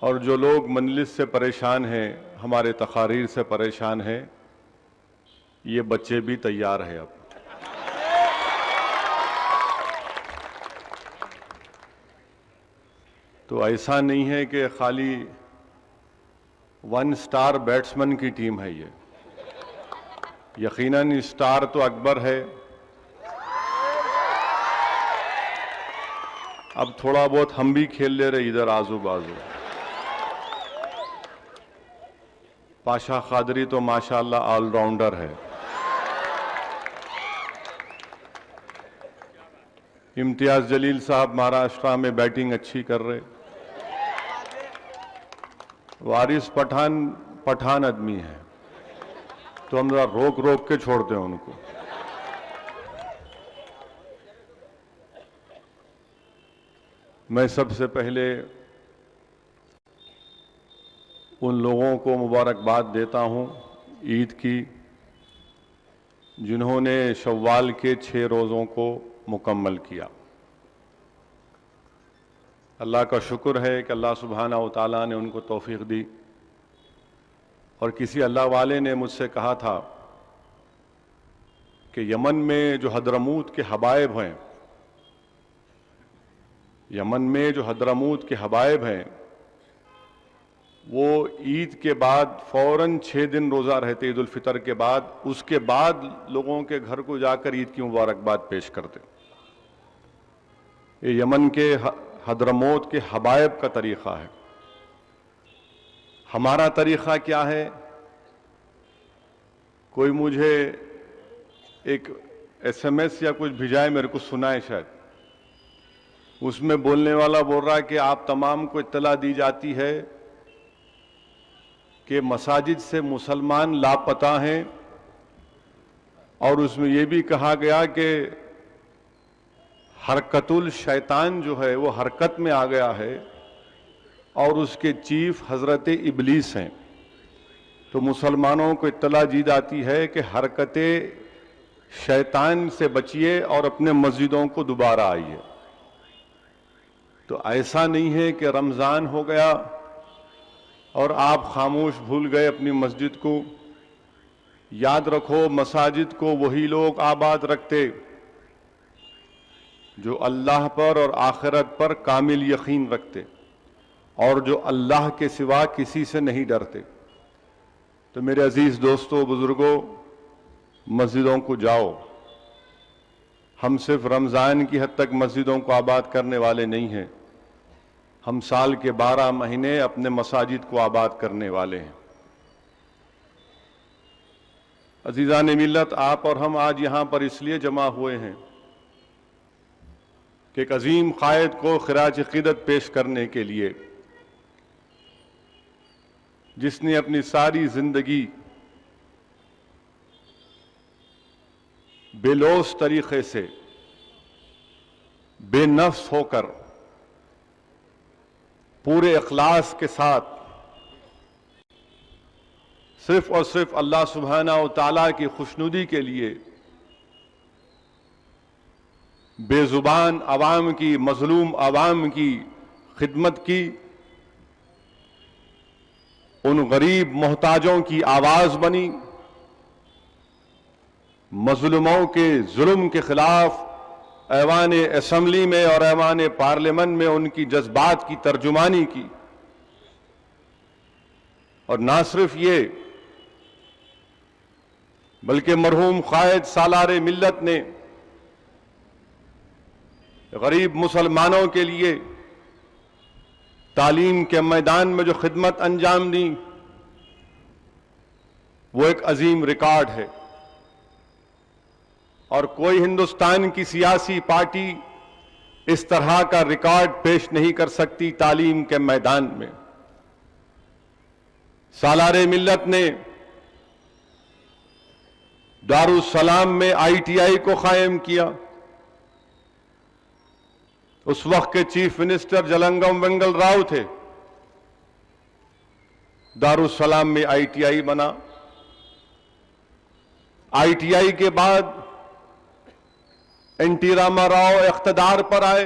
اور جو لوگ مجلس سے پریشان ہیں، ہمارے تقاریر سے پریشان ہیں، یہ بچے بھی تیار ہیں اب۔ تو ایسا نہیں ہے کہ خالی 1 سٹار بیٹسمین کی ٹیم ہے یہ، یقیناً سٹار تو اکبر ہے۔ اب تھوڑا بہت ہم بھی کھیل لے رہے ادھر آزو بازو۔ پاشا قادری تو ماشاءاللہ آل راؤنڈر ہے۔ امتیاز جلیل صاحب مہاراشٹرا میں بیٹنگ اچھی کر رہے۔ وارث پٹھان آدمی ہے، تو ہم ذرا روک روک کے چھوڑتے ہیں ان کو۔ میں سب سے پہلے ان لوگوں کو مبارکباد دیتا ہوں عید کی، جنہوں نے شوال کے 6 روزوں کو مکمل کیا۔ اللہ کا شکر ہے کہ اللہ سبحانہ و تعالیٰ نے ان کو توفیق دی۔ اور کسی اللہ والے نے مجھ سے کہا تھا کہ یمن میں جو حضرموت کے حبائب ہیں، وہ عید کے بعد فوراً 6 دن روزہ رہتے، عید الفطر کے بعد، اس کے بعد لوگوں کے گھر کو جا کر عید کی مبارکباد پیش کرتے۔ یہ یمن کے حضرموت کے حبائب کا طریقہ ہے۔ ہمارا طریقہ کیا ہے؟ کوئی مجھے ایک SMS یا کچھ بھیجائے، میرے کو سنائے شاید، اس میں بولنے والا بول رہا ہے کہ آپ تمام کو اطلاع دی جاتی ہے کہ مساجد سے مسلمان لاپتہ ہیں، اور اس میں یہ بھی کہا گیا کہ حرکت الشیطان جو ہے وہ حرکت میں آ گیا ہے، اور اس کے چیف حضرت ابلیس ہیں۔ تو مسلمانوں کو اطلاع دی جاتی ہے کہ حرکت شیطان سے بچیے اور اپنے مسجدوں کو دوبارہ آئیے۔ تو ایسا نہیں ہے کہ رمضان ہو گیا اور آپ خاموش بھول گئے اپنی مسجد کو۔ یاد رکھو، مساجد کو وہی لوگ آباد رکھتے جو اللہ پر اور آخرت پر کامل یقین رکھتے، اور جو اللہ کے سوا کسی سے نہیں ڈرتے۔ تو میرے عزیز دوستو، بزرگوں، مسجدوں کو جاؤ۔ ہم صرف رمضان کی حد تک مسجدوں کو آباد کرنے والے نہیں ہیں، ہم سال کے 12 مہینے اپنے مساجد کو آباد کرنے والے ہیں۔ عزیزان ملت، آپ اور ہم آج یہاں پر اس لیے جمع ہوئے ہیں کہ ایک عظیم قائد کو خراج عقیدت پیش کرنے کے لیے، جس نے اپنی ساری زندگی بے لوث طریقے سے، بے نفس ہو کر، پورے اخلاص کے ساتھ صرف اور صرف اللہ سبحانہ و تعالیٰ کی خوشنودی کے لیے بے زبان عوام کی، مظلوم عوام کی خدمت کی، ان غریب محتاجوں کی آواز بنی، مظلوموں کے ظلم کے خلاف ایوان اسمبلی میں اور ایوان پارلیمنٹ میں ان کی جذبات کی ترجمانی کی۔ اور نہ صرف یہ، بلکہ مرحوم قائد سالار ملت نے غریب مسلمانوں کے لیے تعلیم کے میدان میں جو خدمت انجام دی، وہ ایک عظیم ریکارڈ ہے، اور کوئی ہندوستان کی سیاسی پارٹی اس طرح کا ریکارڈ پیش نہیں کر سکتی تعلیم کے میدان میں۔ سالار ملت نے دارالسلام میں ITI کو قائم کیا۔ اس وقت کے چیف منسٹر جلنگم وینگل راؤ تھے۔ دارالسلام میں ITI بنا۔ ITI کے بعد این ٹی راما راؤ اقتدار پر آئے۔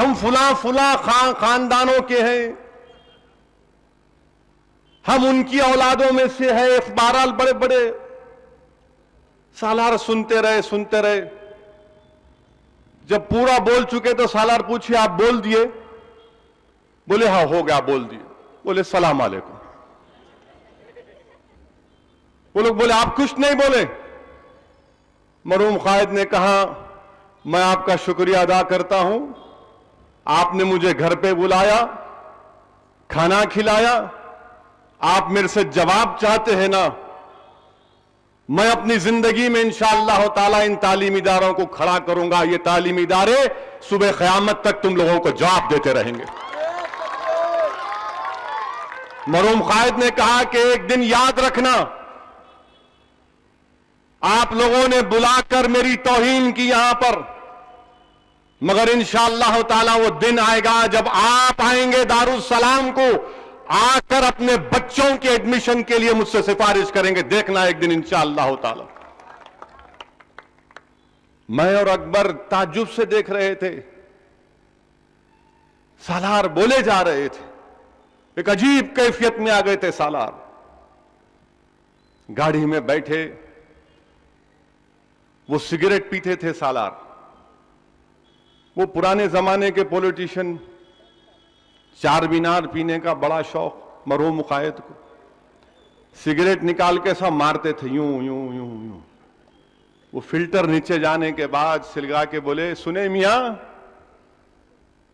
ہم فلاں خاندانوں کے ہیں، ہم ان کی اولادوں میں سے ہیں، بہرحال بڑے بڑے سالار سنتے رہے. جب پورا بول چکے تو سالار پوچھے آپ بول دیے؟ بولے ہاں ہو گیا بول دیے. بولے السلام علیکم. وہ لوگ بولے آپ کچھ نہیں بولے؟ مرحوم قائد نے کہا میں آپ کا شکریہ ادا کرتا ہوں، آپ نے مجھے گھر پہ بلایا، کھانا کھلایا، آپ میرے سے جواب چاہتے ہیں نا، میں اپنی زندگی میں انشاءاللہ تعالی ان تعلیمی اداروں کو کھڑا کروں گا. یہ تعلیمی ادارے صبح قیامت تک تم لوگوں کو جواب دیتے رہیں گے. مرحوم قائد نے کہا کہ ایک دن یاد رکھنا، آپ لوگوں نے بلا کر میری توہین کی یہاں پر، مگر انشاءاللہ تعالی وہ دن آئے گا جب آپ آئیں گے دارالسلام کو، آ کر اپنے بچوں کے ایڈمیشن کے لیے مجھ سے سفارش کریں گے. دیکھنا ایک دن انشاءاللہ تعالی. میں اور اکبر تعجب سے دیکھ رہے تھے، سالار بولے جا رہے تھے، ایک عجیب کیفیت میں آ گئے تھے سالار. گاڑی میں بیٹھے، وہ سگریٹ پیتے تھے سالار. وہ پرانے زمانے کے پولیٹیشن، چار مینار پینے کا بڑا شوق مرحوم قائد کو. سگریٹ نکال کے سب مارتے تھے یوں یوں یوں یوں. وہ فلٹر نیچے جانے کے بعد سلگا کے بولے سنے میاں،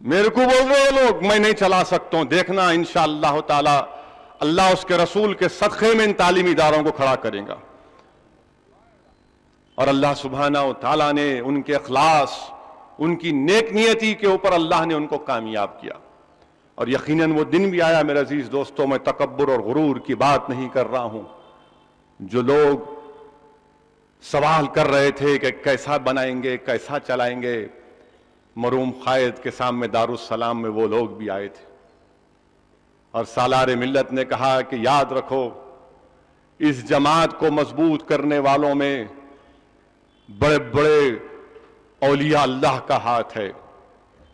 میرے کو بول رہے لوگ، میں نہیں چلا سکتا ہوں، دیکھنا انشاءاللہ تعالی اللہ اس کے رسول کے صدقے میں ان تعلیمی اداروں کو کھڑا کرے گا. اور اللہ سبحانہ و تعالیٰ نے ان کے اخلاص، ان کی نیک نیتی کے اوپر اللہ نے ان کو کامیاب کیا. اور یقیناً وہ دن بھی آیا میرے عزیز دوستوں، میں تکبر اور غرور کی بات نہیں کر رہا ہوں. جو لوگ سوال کر رہے تھے کہ کیسا بنائیں گے، کیسا چلائیں گے، مرحوم قائد کے سامنے دارالسلام میں وہ لوگ بھی آئے تھے. اور سالار ملت نے کہا کہ یاد رکھو، اس جماعت کو مضبوط کرنے والوں میں بڑے بڑے اولیاء اللہ کا ہاتھ ہے،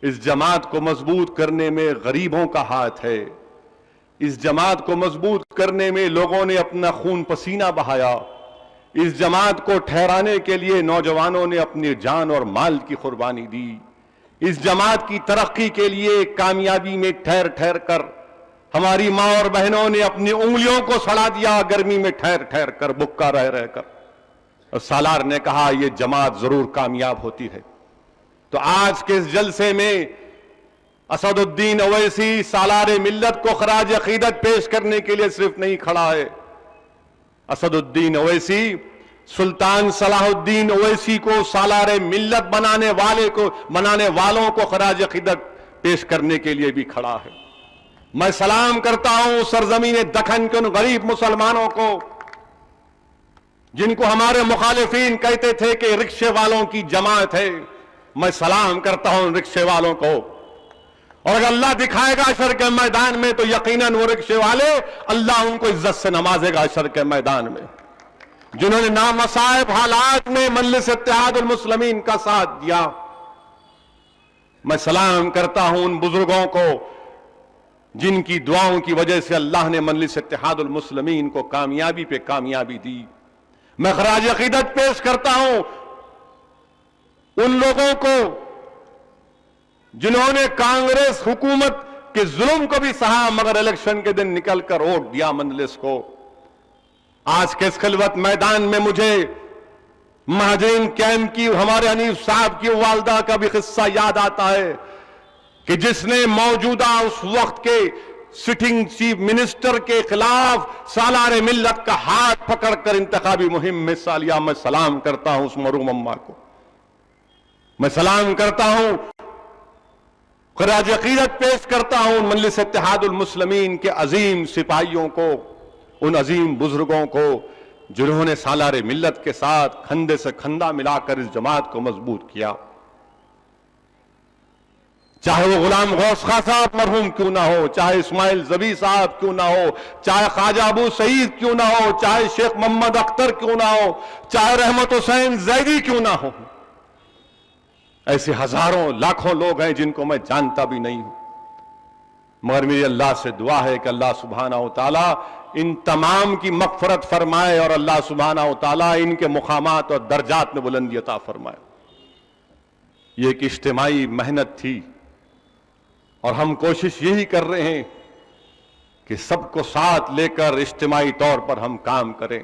اس جماعت کو مضبوط کرنے میں غریبوں کا ہاتھ ہے، اس جماعت کو مضبوط کرنے میں لوگوں نے اپنا خون پسینہ بہایا، اس جماعت کو ٹھہرانے کے لیے نوجوانوں نے اپنی جان اور مال کی قربانی دی، اس جماعت کی ترقی کے لیے کامیابی میں ٹھہر ٹھہر کر ہماری ماں اور بہنوں نے اپنی انگلیوں کو سڑا دیا گرمی میں ٹھہر ٹھہر کر، بھوکا رہ رہ کر. اور سالار نے کہا یہ جماعت ضرور کامیاب ہوتی ہے. تو آج کے اس جلسے میں اسد الدین اویسی سالار ملت کو خراج عقیدت پیش کرنے کے لیے صرف نہیں کھڑا ہے. اسد الدین اویسی سلطان صلاح الدین اویسی کو سالار ملت بنانے والوں کو خراج عقیدت پیش کرنے کے لیے بھی کھڑا ہے. میں سلام کرتا ہوں سرزمین دکن کے ان غریب مسلمانوں کو جن کو ہمارے مخالفین کہتے تھے کہ رکشے والوں کی جماعت ہے. میں سلام کرتا ہوں رکشے والوں کو، اور اگر اللہ دکھائے گا حشر کے میدان میں تو یقیناً وہ رکشے والے اللہ ان کو عزت سے نوازے گا حشر کے میدان میں، جنہوں نے نامصائب حالات میں مجلس اتحاد المسلمین کا ساتھ دیا. میں سلام کرتا ہوں ان بزرگوں کو جن کی دعاؤں کی وجہ سے اللہ نے مجلس اتحاد المسلمین کو کامیابی پہ کامیابی دی. میں خراج عقیدت پیش کرتا ہوں ان لوگوں کو جنہوں نے کانگریس حکومت کے ظلم کو بھی سہا مگر الیکشن کے دن نکل کر ووٹ دیا مجلس کو. آج کے اس خلوت میدان میں مجھے مہاجرین کیمپ کی ہمارے حنیف صاحب کی والدہ کا بھی قصہ یاد آتا ہے کہ جس نے موجودہ اس وقت کے سٹنگ چیف منسٹر کے خلاف سالار ملت کا ہاتھ پکڑ کر انتخابی مہم میں حصہ لیا. میں سلام کرتا ہوں اس مرحوم اماں کو، میں سلام کرتا ہوں، خراج عقیدت پیش کرتا ہوں مجلس اتحاد المسلمین کے عظیم سپاہیوں کو، ان عظیم بزرگوں کو جنہوں نے سالار ملت کے ساتھ کھندے سے کھندا ملا کر اس جماعت کو مضبوط کیا. چاہے وہ غلام غوث خاں صاحب مرحوم کیوں نہ ہو، چاہے اسماعیل زبی صاحب کیوں نہ ہو، چاہے خواجہ ابو سعید کیوں نہ ہو، چاہے شیخ محمد اختر کیوں نہ ہو، چاہے رحمت حسین زیدی کیوں نہ ہو. ایسے ہزاروں لاکھوں لوگ ہیں جن کو میں جانتا بھی نہیں ہوں، مگر میری اللہ سے دعا ہے کہ اللہ سبحانہ و تعالیٰ ان تمام کی مغفرت فرمائے اور اللہ سبحانہ و تعالیٰ ان کے مقامات اور درجات میں بلندی عطا فرمائے۔ یہ ایک اجتماعی محنت تھی اور ہم کوشش یہی کر رہے ہیں کہ سب کو ساتھ لے کر اجتماعی طور پر ہم کام کریں۔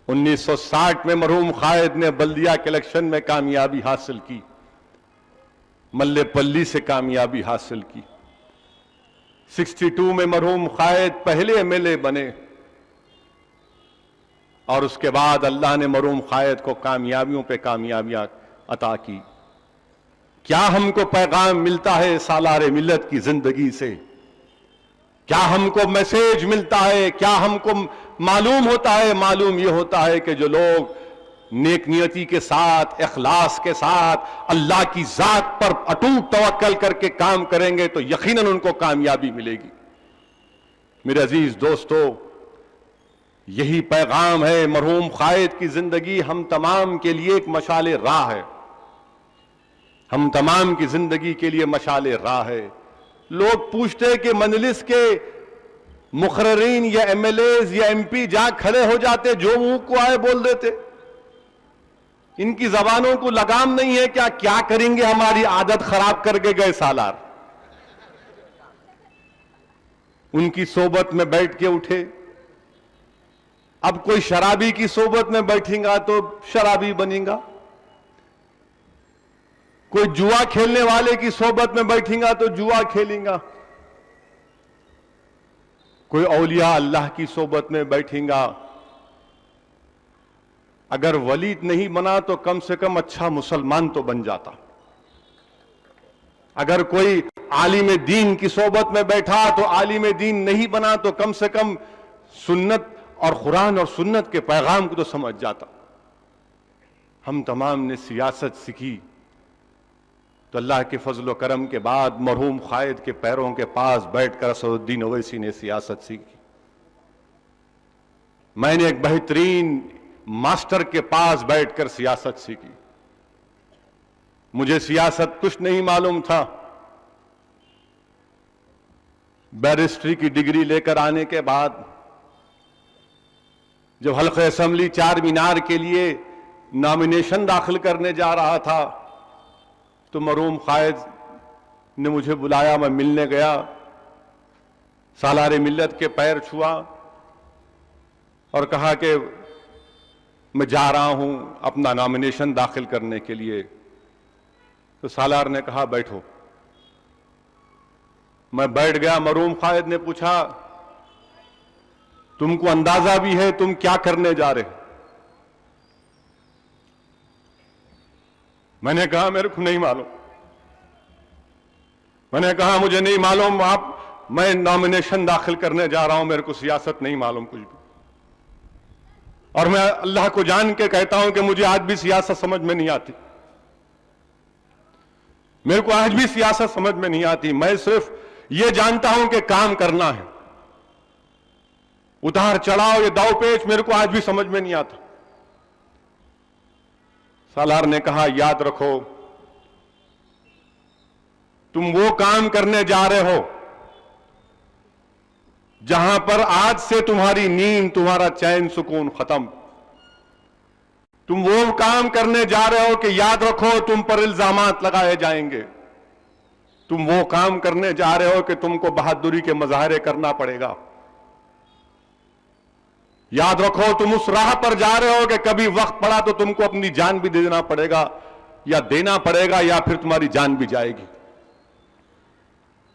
1960 میں مرحوم قائد نے بلدیہ کے الیکشن میں کامیابی حاصل کی، ملے پلی سے کامیابی حاصل کی۔ 62 میں مرحوم قائد پہلے ایم ایل اے بنے اور اس کے بعد اللہ نے مرحوم قائد کو کامیابیوں پہ کامیابیاں عطا کی۔ کیا ہم کو پیغام ملتا ہے سالار ملت کی زندگی سے؟ کیا ہم کو میسیج ملتا ہے؟ کیا ہم کو معلوم ہوتا ہے؟ معلوم یہ ہوتا ہے کہ جو لوگ نیک نیتی کے ساتھ، اخلاص کے ساتھ اللہ کی ذات پر اٹوٹ توکل کر کے کام کریں گے تو یقیناً ان کو کامیابی ملے گی۔ میرے عزیز دوستو، یہی پیغام ہے۔ مرحوم قائد کی زندگی ہم تمام کے لیے ایک مشعل راہ ہے، ہم تمام کی زندگی کے لیے مشعل راہ ہے۔ لوگ پوچھتے کہ مجلس کے مقررین یا ایم ایل ایز یا ایم پی جہاں کھڑے ہو جاتے، جو منہ کو آئے بول دیتے، ان کی زبانوں کو لگام نہیں ہے کیا؟ کیا کریں گے؟ ہماری عادت خراب کر کے گئے سالار۔ ان کی صحبت میں بیٹھ کے اٹھے، اب کوئی شرابی کی صحبت میں بیٹھیں گا تو شرابی بنیں گا، کوئی جوا کھیلنے والے کی صحبت میں بیٹھیں گا تو جوا کھیلیں گا، کوئی اولیاء اللہ کی صحبت میں بیٹھیں گا۔ اگر ولی نہیں بنا تو کم سے کم اچھا مسلمان تو بن جاتا۔ اگر کوئی عالم دین کی صحبت میں بیٹھا تو عالم دین نہیں بنا تو کم سے کم سنت اور قرآن اور سنت کے پیغام کو تو سمجھ جاتا۔ ہم تمام نے سیاست سیکھی تو اللہ کے فضل و کرم کے بعد مرحوم قائد کے پیروں کے پاس بیٹھ کر اسد الدین اویسی نے سیاست سیکھی۔ میں نے ایک بہترین ماسٹر کے پاس بیٹھ کر سیاست سیکھی۔ مجھے سیاست کچھ نہیں معلوم تھا۔ بیرسٹری کی ڈگری لے کر آنے کے بعد جب حلقہ اسمبلی چار مینار کے لیے نامینیشن داخل کرنے جا رہا تھا تو مرحوم قائد نے مجھے بلایا، میں ملنے گیا، سالار ملت کے پیر چھوا اور کہا کہ میں جا رہا ہوں اپنا نامینیشن داخل کرنے کے لیے۔ تو سالار نے کہا بیٹھو۔ میں بیٹھ گیا۔ مرحوم قائد نے پوچھا تم کو اندازہ بھی ہے تم کیا کرنے جا رہے؟ میں نے کہا میرے کو نہیں معلوم۔ میں نے کہا مجھے نہیں معلوم، میں نامینیشن داخل کرنے جا رہا ہوں، میرے کو سیاست نہیں معلوم کچھ بھی۔ اور میں اللہ کو جان کے کہتا ہوں کہ مجھے آج بھی سیاست سمجھ میں نہیں آتی، میرے کو آج بھی سیاست سمجھ میں نہیں آتی۔ میں صرف یہ جانتا ہوں کہ کام کرنا ہے، اتار چڑھاؤ یہ داؤ پیچ میرے کو آج بھی سمجھ میں نہیں آتا۔ سالار نے کہا یاد رکھو تم وہ کام کرنے جا رہے ہو جہاں پر آج سے تمہاری نیند، تمہارا چین سکون ختم۔ تم وہ کام کرنے جا رہے ہو کہ یاد رکھو تم پر الزامات لگائے جائیں گے۔ تم وہ کام کرنے جا رہے ہو کہ تم کو بہادری کے مظاہرے کرنا پڑے گا۔ یاد رکھو تم اس راہ پر جا رہے ہو کہ کبھی وقت پڑا تو تم کو اپنی جان بھی دینا پڑے گا، یا دینا پڑے گا یا پھر تمہاری جان بھی جائے گی۔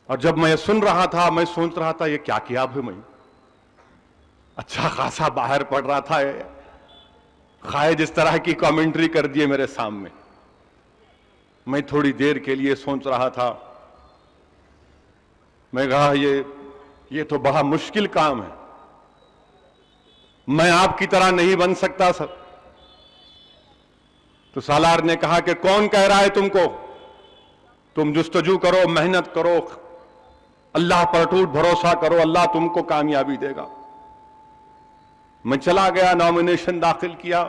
اور جب میں یہ سن رہا تھا میں سوچ رہا تھا یہ کیا کیا میں اچھا خاصا باہر پڑ رہا تھا، قائد اس طرح کی کامنٹری کر دیے میرے سامنے۔ میں تھوڑی دیر کے لیے سوچ رہا تھا، میں کہا یہ تو بڑا مشکل کام ہے، میں آپ کی طرح نہیں بن سکتا سر۔ تو سالار نے کہا کہ کون کہہ رہا ہے تم کو؟ تم جستجو کرو، محنت کرو، اللہ پر اٹوٹ بھروسہ کرو، اللہ تم کو کامیابی دے گا۔ میں چلا گیا، نامینیشن داخل کیا،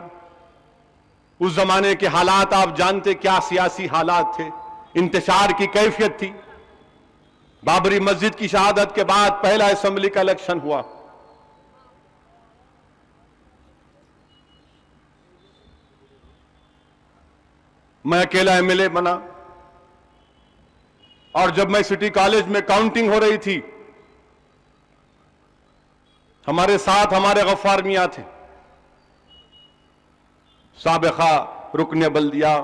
اس زمانے کے حالات آپ جانتے، کیا سیاسی حالات تھے، انتشار کی کیفیت تھی۔ بابری مسجد کی شہادت کے بعد پہلا اسمبلی کا الیکشن ہوا، میں اکیلا ایم ایل اے بنا، اور جب میں سٹی کالج میں کاؤنٹنگ ہو رہی تھی، ہمارے ساتھ ہمارے غفار میاں تھے، سابقہ رکن بلدیہ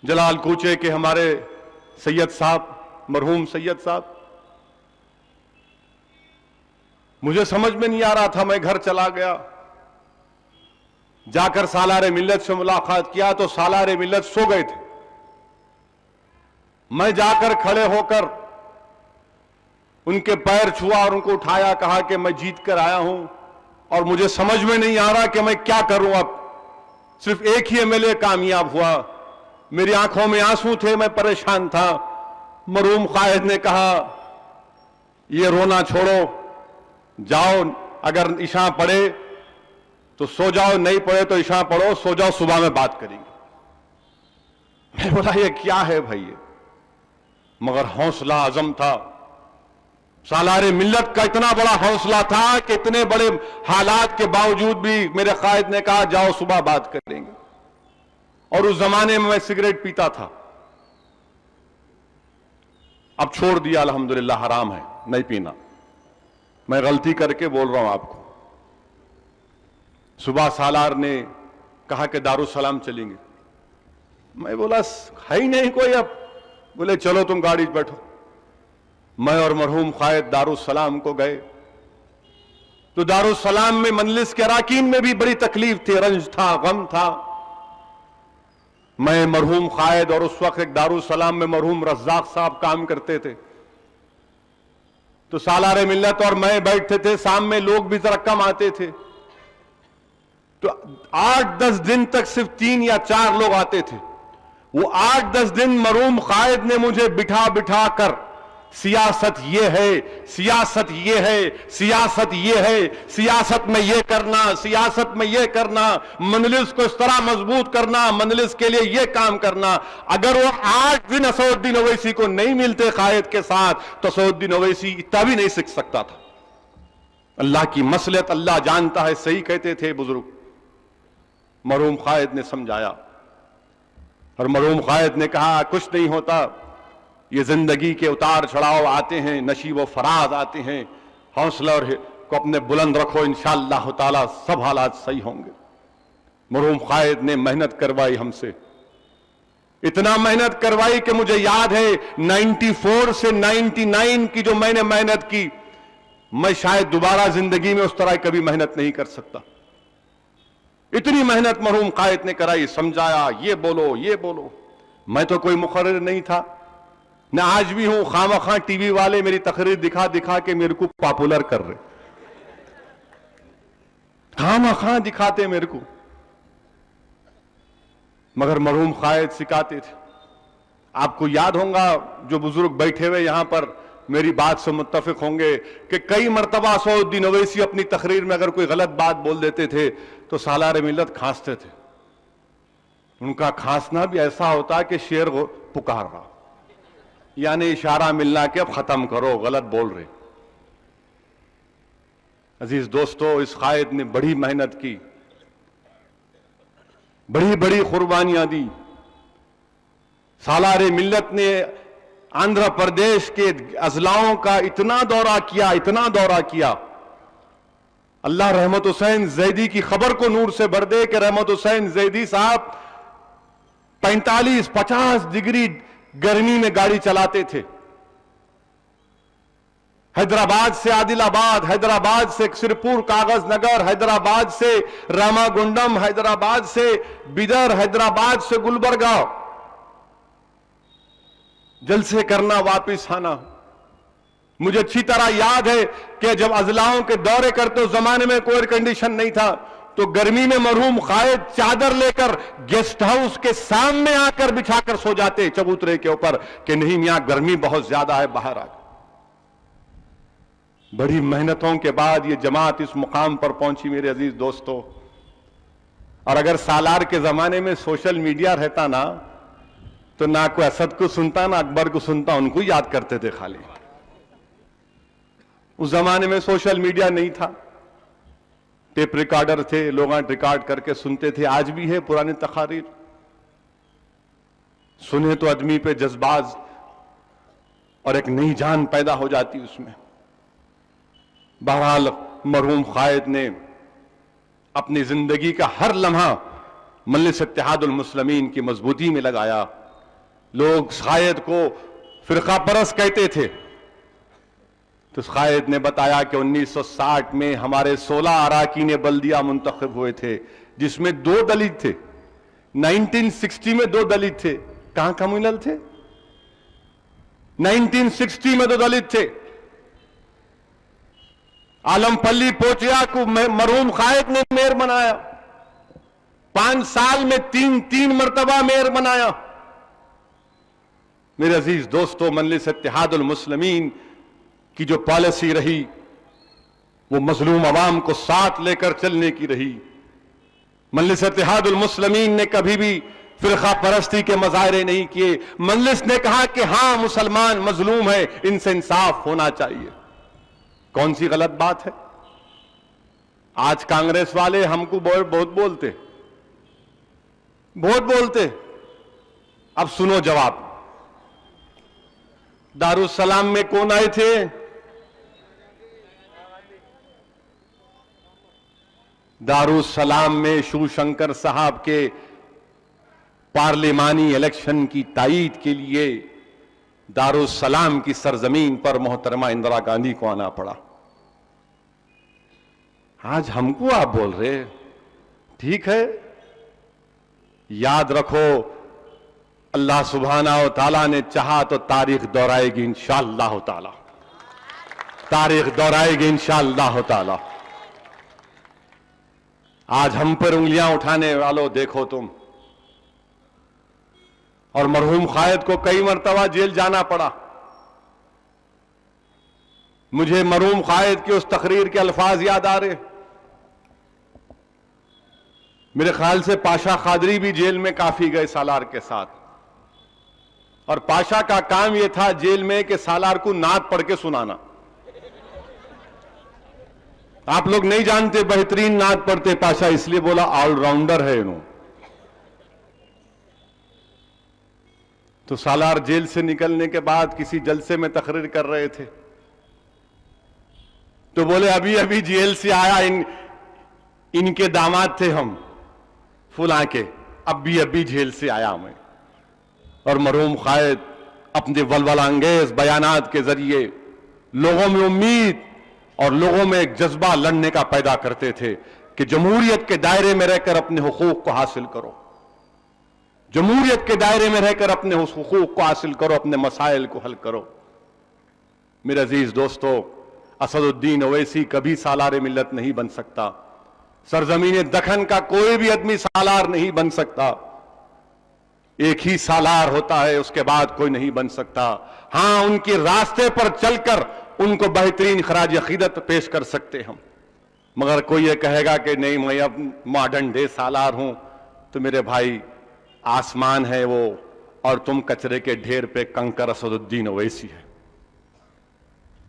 جلال کوچے کے ہمارے سید صاحب، مرحوم سید صاحب۔ مجھے سمجھ میں نہیں آ رہا تھا، میں گھر چلا گیا، جا کر سالار ملت سے ملاقات کیا تو سالار ملت سو گئے تھے۔ میں جا کر کھڑے ہو کر ان کے پیر چھوا اور ان کو اٹھایا، کہا کہ میں جیت کر آیا ہوں اور مجھے سمجھ میں نہیں آ رہا کہ میں کیا کروں، اب صرف ایک ہی ایم ایل اے کامیاب ہوا۔ میری آنکھوں میں آنسو تھے، میں پریشان تھا۔ مرحوم قائد نے کہا یہ رونا چھوڑو، جاؤ، اگر عشاء پڑھے تو سو جاؤ، نہیں پڑھے تو عشاء پڑھو، سو جاؤ، صبح میں بات کریں گے۔ میں بولا یہ کیا ہے بھائی، مگر حوصلہ عزم تھا، سالار ملت کا اتنا بڑا حوصلہ تھا کہ اتنے بڑے حالات کے باوجود بھی میرے قائد نے کہا جاؤ صبح بات کریں گے۔ اور اس زمانے میں سگریٹ پیتا تھا، اب چھوڑ دیا الحمدللہ، حرام ہے نہیں پینا، میں غلطی کر کے بول رہا ہوں آپ کو۔ صبح سالار نے کہا کہ دارالسلام چلیں گے، میں بولا ہے ہی نہیں کوئی، اب بولے چلو تم گاڑی بیٹھو۔ میں اور مرحوم قائد دارالسلام کو گئے تو دارالسلام میں مجلس کے اراکین میں بھی بڑی تکلیف تھی، رنج تھا، غم تھا۔ میں مرحوم قائد اور اس وقت ایک دارالسلام میں مرحوم رزاق صاحب کام کرتے تھے، تو سالار ملت اور میں بیٹھتے تھے، سامنے لوگ بھی ذرا کم آتے تھے، تو 8-10 دن تک صرف 3 یا 4 لوگ آتے تھے۔ وہ 8-10 دن مرحوم قائد نے مجھے بٹھا بٹھا کر سیاست یہ ہے، سیاست یہ ہے، سیاست یہ ہے، سیاست میں یہ کرنا، سیاست میں یہ کرنا، مجلس کو اس طرح مضبوط کرنا، مجلس کے لیے یہ کام کرنا۔ اگر وہ 8 دن اسد الدین اویسی کو نہیں ملتے قائد کے ساتھ تو اسد الدین اویسی اتنا بھی نہیں سیکھ سکتا تھا۔ اللہ کی مصلحت اللہ جانتا ہے، صحیح کہتے تھے بزرگ۔ مرحوم قائد نے سمجھایا اور مرحوم قائد نے کہا کچھ نہیں ہوتا، یہ زندگی کے اتار چڑھاؤ آتے ہیں، نشیب و فراز آتے ہیں، حوصلہ اور کو اپنے بلند رکھو، انشاءاللہ تعالی سب حالات صحیح ہوں گے۔ مرحوم قائد نے محنت کروائی ہم سے، اتنا محنت کروائی کہ مجھے یاد ہے 94 سے 99 کی جو میں نے محنت کی، میں شاید دوبارہ زندگی میں اس طرح کبھی محنت نہیں کر سکتا۔ اتنی محنت مرحوم قائد نے کرائی، سمجھایا یہ بولو یہ بولو۔ میں تو کوئی مقرر نہیں تھا، نہ آج بھی ہوں، خواہ ٹی وی والے میری تقریر دکھا دکھا کے میرے کو پاپولر کر رہے، خواہ دکھاتے میرے کو، مگر مرحوم قائد سکھاتے تھے۔ آپ کو یاد ہوگا جو بزرگ بیٹھے ہوئے یہاں پر میری بات سے متفق ہوں گے کہ کئی مرتبہ اسد الدین اویسی اپنی تقریر میں اگر کوئی غلط بات بول دیتے تھے تو سالار ملت کھانستے تھے۔ ان کا کھانسنا بھی ایسا ہوتا کہ شیر پکار رہا، یعنی اشارہ ملنا کہ اب ختم کرو، غلط بول رہے۔ عزیز دوستو، اس قائد نے بڑی محنت کی، بڑی بڑی قربانیاں دی۔ سالار ملت نے آندھرا پردیش کے اضلاعوں کا اتنا دورہ کیا، اتنا دورہ کیا۔ اللہ رحمت حسین زیدی کی خبر کو نور سے بھر دے کہ رحمت حسین زیدی صاحب 45-50 ڈگری گرمی میں گاڑی چلاتے تھے، حیدرآباد سے عادل آباد، حیدرآباد سے سرپور کاغذ نگر، حیدرآباد سے راما گنڈم، حیدرآباد سے بیدر، حیدرآباد سے گلبرگہ، جلسے کرنا، واپس آنا۔ مجھے اچھی طرح یاد ہے کہ جب اضلاعوں کے دورے کرتے اس زمانے میں کوئی ایئر کنڈیشن نہیں تھا، تو گرمی میں مرحوم قائد چادر لے کر گیسٹ ہاؤس کے سامنے آ کر بچھا کر سو جاتے چبوترے کے اوپر کہ نہیں میاں گرمی بہت زیادہ ہے، باہر آ گئے۔ بڑی محنتوں کے بعد یہ جماعت اس مقام پر پہنچی۔ میرے عزیز دوستو، اور اگر سالار کے زمانے میں سوشل میڈیا رہتا نا تو نہ کوئی اسد کو سنتا نہ اکبر کو سنتا، ان کو یاد کرتے تھے خالی۔ اس زمانے میں سوشل میڈیا نہیں تھا، ٹیپ ریکارڈر تھے، لوگ ریکارڈ کر کے سنتے تھے۔ آج بھی ہے پرانے تقاریر، سنے تو آدمی پہ جذبات اور ایک نئی جان پیدا ہو جاتی اس میں۔ بہرحال مرحوم قائد نے اپنی زندگی کا ہر لمحہ مجلس اتحاد المسلمین کی مضبوطی میں لگایا۔ لوگ قائد کو فرقہ پرست کہتے تھے، تو قائد نے بتایا کہ 1960 میں ہمارے 16 اراکین بلدیہ منتخب ہوئے تھے، جس میں 2 دلت تھے۔ 1960 میں 2 دلت تھے، کہاں کمیونل تھے؟ 1960 میں 2 دلت تھے۔ عالم پلی پوچیا کو مرحوم قائد نے میئر بنایا، 5 سال میں 3 مرتبہ میئر بنایا۔ میرے عزیز دوستو، مجلس اتحاد المسلمین کی جو پالیسی رہی وہ مظلوم عوام کو ساتھ لے کر چلنے کی رہی۔ مجلس اتحاد المسلمین نے کبھی بھی فرقہ پرستی کے مظاہرے نہیں کیے۔ مجلس نے کہا کہ ہاں مسلمان مظلوم ہے، ان سے انصاف ہونا چاہیے۔ کون سی غلط بات ہے؟ آج کانگریس والے ہم کو بہت بولتے، اب سنو جواب۔ دارالسلام میں کون آئے تھے؟ دارالسلام میں شیو شنکر صاحب کے پارلیمانی الیکشن کی تائید کے لیے دارالسلام کی سرزمین پر محترمہ اندرا گاندھی کو آنا پڑا۔ آج ہم کو آپ بول رہے، ٹھیک ہے، یاد رکھو اللہ سبحانہ و تعالیٰ نے چاہا تو تاریخ دہرائے گی انشاءاللہ تعالیٰ، تاریخ دہرائے گی انشاءاللہ تعالیٰ۔ آج ہم پر انگلیاں اٹھانے والوں دیکھو تم، اور مرحوم قائد کو کئی مرتبہ جیل جانا پڑا۔ مجھے مرحوم قائد کی اس تقریر کے الفاظ یاد آ رہے، میرے خیال سے پاشا قادری بھی جیل میں کافی گئے سالار کے ساتھ، اور پاشا کا کام یہ تھا جیل میں کہ سالار کو نعت پڑھ کے سنانا۔ آپ لوگ نہیں جانتے بہترین نعت پڑھتے پاشا، اس لیے بولا آل راؤنڈر ہے انہوں۔ تو سالار جیل سے نکلنے کے بعد کسی جلسے میں تقریر کر رہے تھے، تو بولے ابھی جیل سے آیا، ان کے داماد تھے ہم فلاں کے، ابھی جیل سے آیا میں۔ اور مرحوم قائد اپنے ولولہ انگیز بیانات کے ذریعے لوگوں میں امید اور لوگوں میں ایک جذبہ لڑنے کا پیدا کرتے تھے کہ جمہوریت کے دائرے میں رہ کر اپنے حقوق کو حاصل کرو، جمہوریت کے دائرے میں رہ کر اپنے حقوق کو حاصل کرو، اپنے مسائل کو حل کرو۔ میرے عزیز دوستو، اسد الدین اویسی کبھی سالار ملت نہیں بن سکتا، سرزمین دکن کا کوئی بھی آدمی سالار نہیں بن سکتا۔ ایک ہی سالار ہوتا ہے، اس کے بعد کوئی نہیں بن سکتا۔ ہاں، ان کے راستے پر چل کر ان کو بہترین خراج عقیدت پیش کر سکتے ہم، مگر کوئی یہ کہے گا کہ نہیں میں اب ماڈرن ڈے سالار ہوں، تو میرے بھائی آسمان ہے وہ، اور تم کچرے کے ڈھیر پہ کنکر اسد الدین اویسی ہے،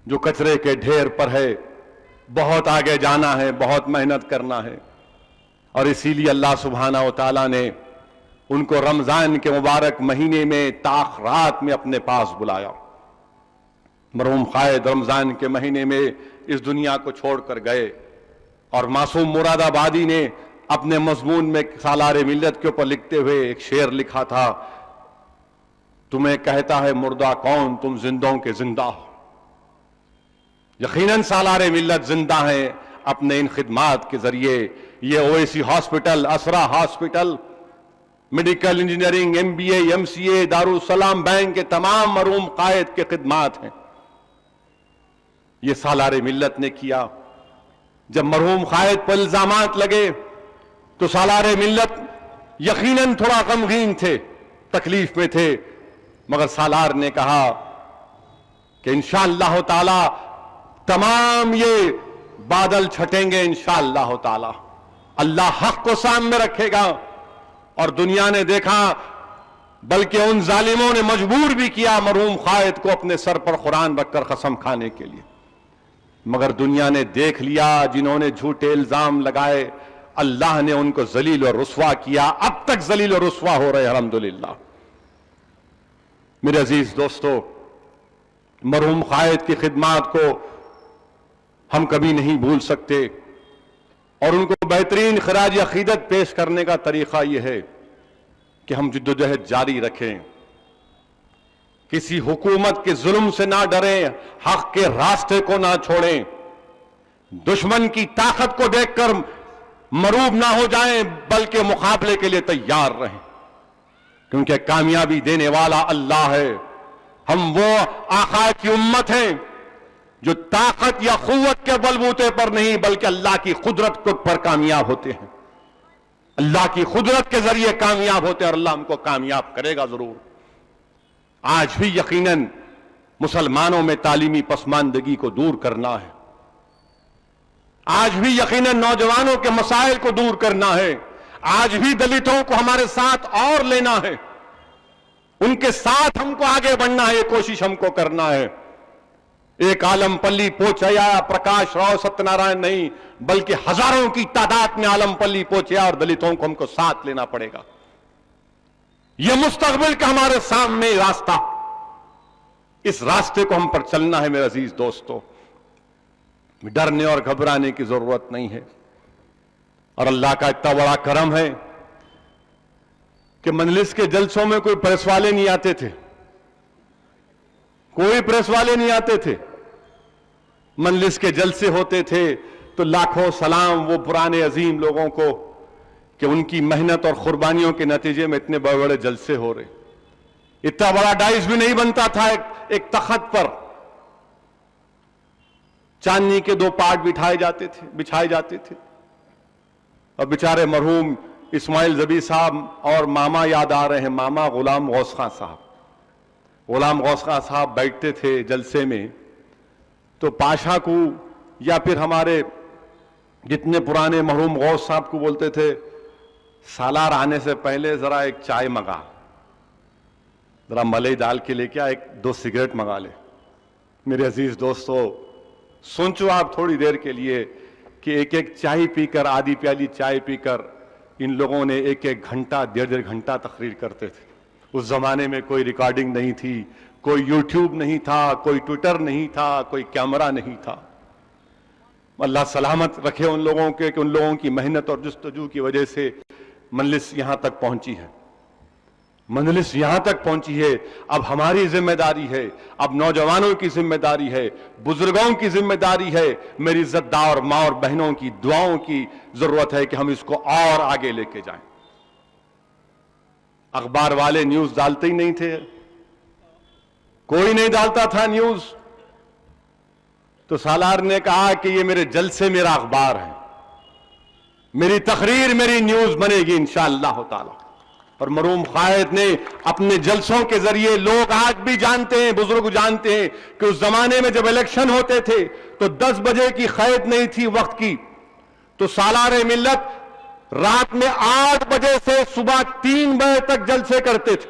جو کچرے کے ڈھیر پر ہے۔ بہت آگے جانا ہے، بہت محنت کرنا ہے، اور اسی لیے اللہ سبحانہ و تعالیٰ نے ان کو رمضان کے مبارک مہینے میں تاخرات میں اپنے پاس بلایا۔ مرحوم قائد رمضان کے مہینے میں اس دنیا کو چھوڑ کر گئے، اور معصوم مراد آبادی نے اپنے مضمون میں سالار ملت کے اوپر لکھتے ہوئے ایک شعر لکھا تھا، تمہیں کہتا ہے مردہ کون، تم زندوں کے زندہ ہو۔ یقیناً سالار ملت زندہ ہیں اپنے ان خدمات کے ذریعے۔ یہ Owaisi hospital, Esra hospital, medical engineering, MBA، MCA، Darussalam bank کے تمام مرحوم قائد کے خدمات ہیں، یہ سالار ملت نے کیا۔ جب مرحوم قائد پر الزامات لگے تو سالار ملت یقیناً تھوڑا غمگین تھے، تکلیف میں تھے، مگر سالار نے کہا کہ انشاءاللہ تعالی تمام یہ بادل چھٹیں گے انشاءاللہ تعالی، اللہ حق کو سامنے رکھے گا. اور دنیا نے دیکھا، بلکہ ان ظالموں نے مجبور بھی کیا مرحوم قائد کو اپنے سر پر قرآن رکھ کر قسم کھانے کے لیے. مگر دنیا نے دیکھ لیا، جنہوں نے جھوٹے الزام لگائے اللہ نے ان کو ذلیل اور رسوا کیا. اب تک ذلیل اور رسوا ہو رہے الحمدللہ. میرے عزیز دوستو، مرحوم قائد کی خدمات کو ہم کبھی نہیں بھول سکتے، اور ان کو بہترین خراج عقیدت پیش کرنے کا طریقہ یہ ہے کہ ہم جدوجہد جاری رکھیں، کسی حکومت کے ظلم سے نہ ڈریں، حق کے راستے کو نہ چھوڑیں، دشمن کی طاقت کو دیکھ کر مروب نہ ہو جائیں، بلکہ مقابلے کے لیے تیار رہیں، کیونکہ کامیابی دینے والا اللہ ہے. ہم وہ آقا کی امت ہیں جو طاقت یا قوت کے بلبوتے پر نہیں بلکہ اللہ کی قدرت پر کامیاب ہوتے ہیں. اللہ کی قدرت کے ذریعے کامیاب ہوتے ہیں، اور اللہ ہم کو کامیاب کرے گا ضرور. آج بھی یقیناً مسلمانوں میں تعلیمی پسماندگی کو دور کرنا ہے. آج بھی یقیناً نوجوانوں کے مسائل کو دور کرنا ہے. آج بھی دلتوں کو ہمارے ساتھ اور لینا ہے، ان کے ساتھ ہم کو آگے بڑھنا ہے. یہ کوشش ہم کو کرنا ہے. ایک عالم پلی پوچھیا پرکاش راؤ ستیہ نارائن نہیں، بلکہ ہزاروں کی تعداد میں عالم پلی پوچھیا، اور دلتوں کو ہم کو ساتھ لینا پڑے گا. یہ مستقبل کا ہمارے سامنے راستہ، اس راستے کو ہم پر چلنا ہے. میرے عزیز دوستو، ڈرنے اور گھبرانے کی ضرورت نہیں ہے. اور اللہ کا اتنا بڑا کرم ہے کہ مجلس کے جلسوں میں کوئی پریس والے نہیں آتے تھے، کوئی پریس والے نہیں آتے تھے. مجلس کے جلسے ہوتے تھے تو لاکھوں سلام وہ پرانے عظیم لوگوں کو کہ ان کی محنت اور قربانیوں کے نتیجے میں اتنے بڑے بڑے جلسے ہو رہے. اتنا بڑا ڈائز بھی نہیں بنتا تھا. ایک تخت پر چاندنی کے 2 پارٹ بچھائے جاتے تھے. اور بیچارے مرحوم اسماعیل ذبیح صاحب اور ماما یاد آ رہے ہیں، ماما غلام غوث خان صاحب. غلام غوث خان صاحب بیٹھتے تھے جلسے میں تو پاشا کو یا پھر ہمارے جتنے پرانے مرحوم غوث صاحب کو بولتے تھے، سالار آنے سے پہلے ذرا ایک چائے منگا، ذرا ملئی ڈال کے لے کے 1-2 سگریٹ منگا لے. میرے عزیز دوستو، سوچو آپ تھوڑی دیر کے لیے کہ ایک چائے پی کر، آدھی پیالی چائے پی کر ان لوگوں نے 1 گھنٹہ 1.5 گھنٹہ تقریر کرتے تھے. اس زمانے میں کوئی ریکارڈنگ نہیں تھی، کوئی یوٹیوب نہیں تھا، کوئی ٹویٹر نہیں تھا، کوئی کیمرہ نہیں تھا. اللہ سلامت رکھے ان لوگوں کے کہ ان لوگوں کی محنت اور جستجو کی وجہ سے مجلس یہاں تک پہنچی ہے. مجلس یہاں تک پہنچی ہے. اب ہماری ذمہ داری ہے، اب نوجوانوں کی ذمہ داری ہے، بزرگوں کی ذمہ داری ہے. میری عزت دار ماں اور بہنوں کی دعاؤں کی ضرورت ہے کہ ہم اس کو اور آگے لے کے جائیں. اخبار والے نیوز ڈالتے ہی نہیں تھے، کوئی نہیں ڈالتا تھا نیوز. تو سالار نے کہا کہ یہ میرے جلسے میرا اخبار ہے، میری تقریر میری نیوز بنے گی انشاءاللہ تعالی. اور مرحوم قائد نے اپنے جلسوں کے ذریعے، لوگ آج بھی جانتے ہیں، بزرگ جانتے ہیں کہ اس زمانے میں جب الیکشن ہوتے تھے تو 10 بجے کی قید نہیں تھی وقت کی، تو سالار ملت رات میں 8 بجے سے صبح 3 بجے تک جلسے کرتے تھے.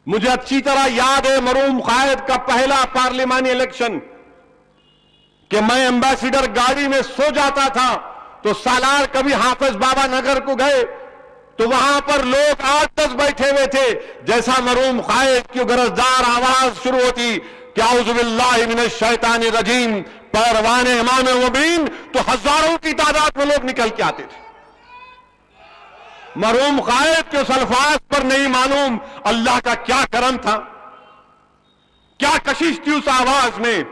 مجھے اچھی طرح یاد ہے مرحوم قائد کا پہلا پارلیمانی الیکشن کہ میں ایمبیسیڈر گاڑی میں سو جاتا تھا تو سالار کبھی حافظ بابا نگر کو گئے تو وہاں پر لوگ 8-10 بیٹھے ہوئے تھے. جیسا مرحوم قائد کی گرجدار آواز شروع ہوتی کہ اعوذ باللہ من الشیطان الرجیم پیروان امام مبین، تو ہزاروں کی تعداد میں لوگ نکل کے آتے تھے. مرحوم قائد کے اس الفاظ پر نہیں معلوم اللہ کا کیا کرم تھا، کیا کشش تھی اس آواز میں.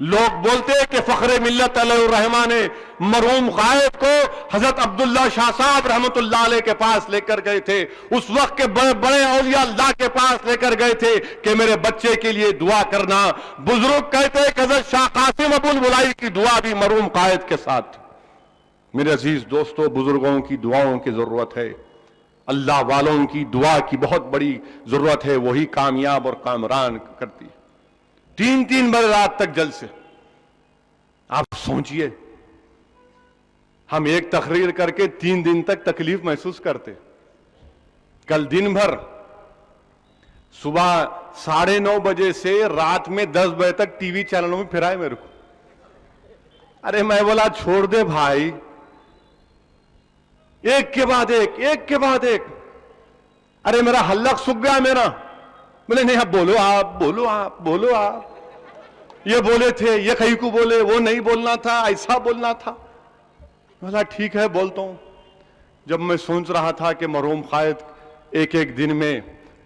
لوگ بولتے کہ فخر ملت علیہ الرحمہ نے مرحوم قائد کو حضرت عبداللہ شاہ صاحب رحمت اللہ علیہ کے پاس لے کر گئے تھے، اس وقت کے بڑے بڑے اولیاء اللہ کے پاس لے کر گئے تھے کہ میرے بچے کے لیے دعا کرنا. بزرگ کہتے کہ حضرت شاہ قاسم ابو الولائی کی دعا بھی مرحوم قائد کے ساتھ. میرے عزیز دوستو، بزرگوں کی دعاؤں کی ضرورت ہے، اللہ والوں کی دعا کی بہت بڑی ضرورت ہے، وہی کامیاب اور کامران کرتی. 3 بجے رات تک جلسے. آپ سوچئے ہم ایک تقریر کر کے 3 دن تک تکلیف محسوس کرتے. کل دن بھر صبح 9:30 بجے سے رات میں 10 بجے تک ٹی وی چینلوں میں پھرائے میرے کو. ارے میں بولا چھوڑ دے بھائی, ایک کے بعد ایک, ایک کے بعد ایک. ارے میرا حلق سوکھ گیا میرا. بولے نہیں, اب بولو آپ, بولو آپ, بولو آپ. یہ بولے تھے, یہ کہیں کو بولے, وہ نہیں بولنا تھا, ایسا بولنا تھا. بولا ٹھیک ہے بولتا ہوں. جب میں سوچ رہا تھا کہ مرحوم قائد ایک ایک دن میں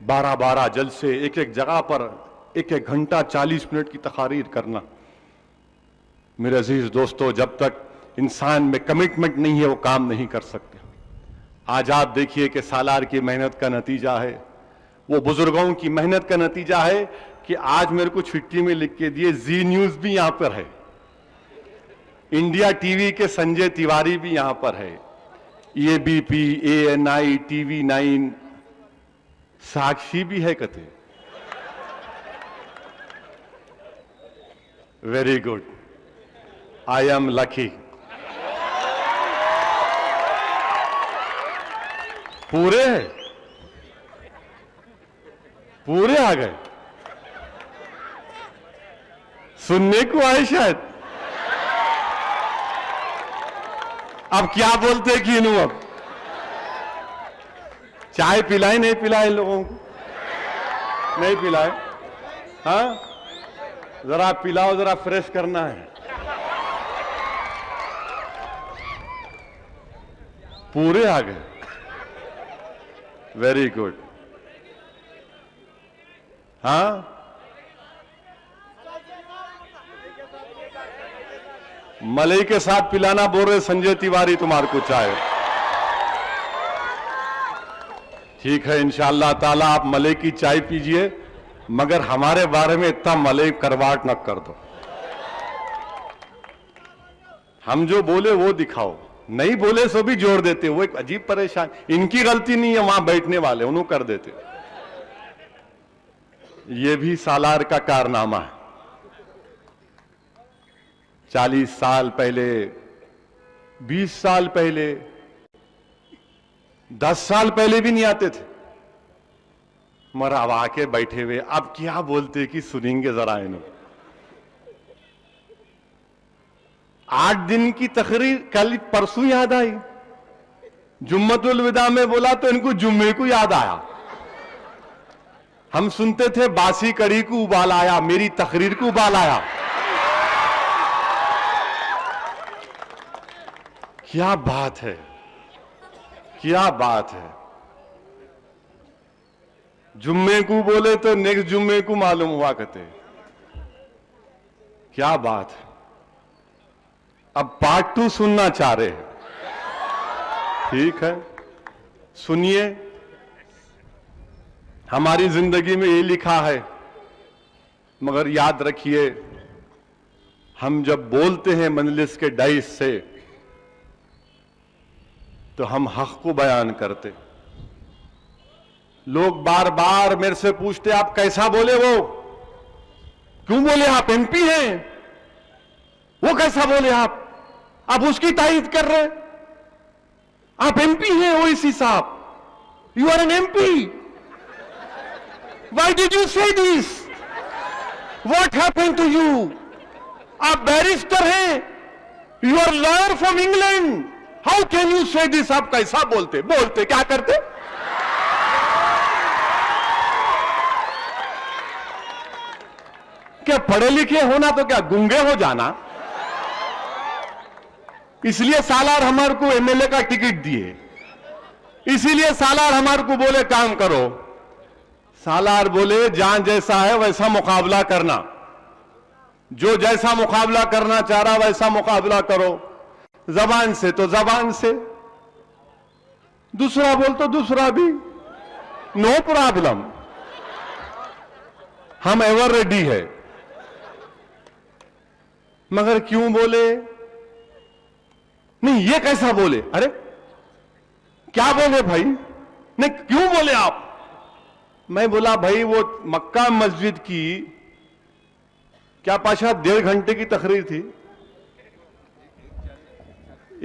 12 جلسے ایک ایک جگہ پر 1 گھنٹہ 40 منٹ کی تقاریر کرنا. میرے عزیز دوستو, جب تک انسان میں کمٹمنٹ نہیں ہے وہ کام نہیں کر سکتے. آج آپ دیکھیے کہ سالار کی محنت کا نتیجہ ہے, وہ بزرگوں کی محنت کا نتیجہ ہے کہ آج میرے کو چھٹی میں لکھ کے دیے زی نیوز بھی یہاں پر ہے, انڈیا ٹی وی کے سنجے تیواری بھی یہاں پر ہے, A B P, ANI, TV9, Sakshi بھی ہے کہتے. Very good, I am lucky. پورے پورے آ گئے, سننے کو آئے شاید. اب کیا بولتے کینوں, اب چائے پلائے نہیں پلائے لوگوں کو, نہیں پلائے. ہاں ذرا پلاؤ, ذرا فریش کرنا ہے. پورے آ گئے, ویری گڈ. ہاں ملئی کے ساتھ پلانا بول رہے سنجے تیواری تمہارے کو چاہے. ٹھیک ہے انشاءاللہ تعالی آپ ملئی کی چائے پیجئے, مگر ہمارے بارے میں اتنا ملئی کرواٹ نہ کر دو. ہم جو بولے وہ دکھاؤ, نہیں بولے سو بھی جوڑ دیتے. وہ ایک عجیب پریشان, ان کی غلطی نہیں ہے, وہاں بیٹھنے والے انہوں کر دیتے. یہ بھی سالار کا کارنامہ ہے. 40 سال پہلے, 20 سال پہلے, 10 سال پہلے بھی نہیں آتے تھے, مگر اب آ کے بیٹھے ہوئے. اب کیا بولتے کہ سنیں گے ذرا انہوں. 8 دن کی تقریر کل پرسوں یاد آئی, جمعۃ الوداع میں بولا تو ان کو جمعے کو یاد آیا. ہم سنتے تھے باسی کڑی کو ابال آیا, میری تقریر کو ابال آیا. کیا بات ہے, کیا بات ہے. جمعے کو بولے تو نیکسٹ جمعے کو معلوم ہوا کرتے. کیا بات ہے. اب پارٹ 2 سننا چاہ رہے ہیں. ٹھیک ہے سنیے. ہماری زندگی میں یہ لکھا ہے, مگر یاد رکھیے ہم جب بولتے ہیں مجلس کے ڈائس سے تو ہم حق کو بیان کرتے. لوگ بار بار میرے سے پوچھتے آپ کیسا بولے, وہ کیوں بولے, آپ MP ہیں, وہ کیسا بولے آپ اس کی تائید کر رہے, آپ MP ہیں اویسی صاحب, you are an MP. Why did you say this? What happened to you? آپ بیرسٹر ہیں, you are lawyer from England. How can you say this? آپ کیسا بولتے کیا کرتے. کیا پڑھے لکھے ہونا تو کیا گنگے ہو جانا. اس لیے سالار ہمارے کو MLA کا ٹکٹ دیے, اسی لیے سالار ہمارے کو بولے کام کرو. سالار بولے جان جیسا ہے ویسا مقابلہ کرنا, جو جیسا مقابلہ کرنا چاہ رہا ویسا مقابلہ کرو. زبان سے تو زبان سے, دوسرا بول تو دوسرا بھی, نو پرابلم. ہم ایور ریڈی ہے. مگر کیوں بولے نہیں, یہ کیسا بولے, ارے کیا بولے بھائی, نہیں کیوں بولے آپ. میں بولا بھائی وہ مکہ مسجد کی کیا پاشا 1.5 گھنٹے کی تقریر تھی,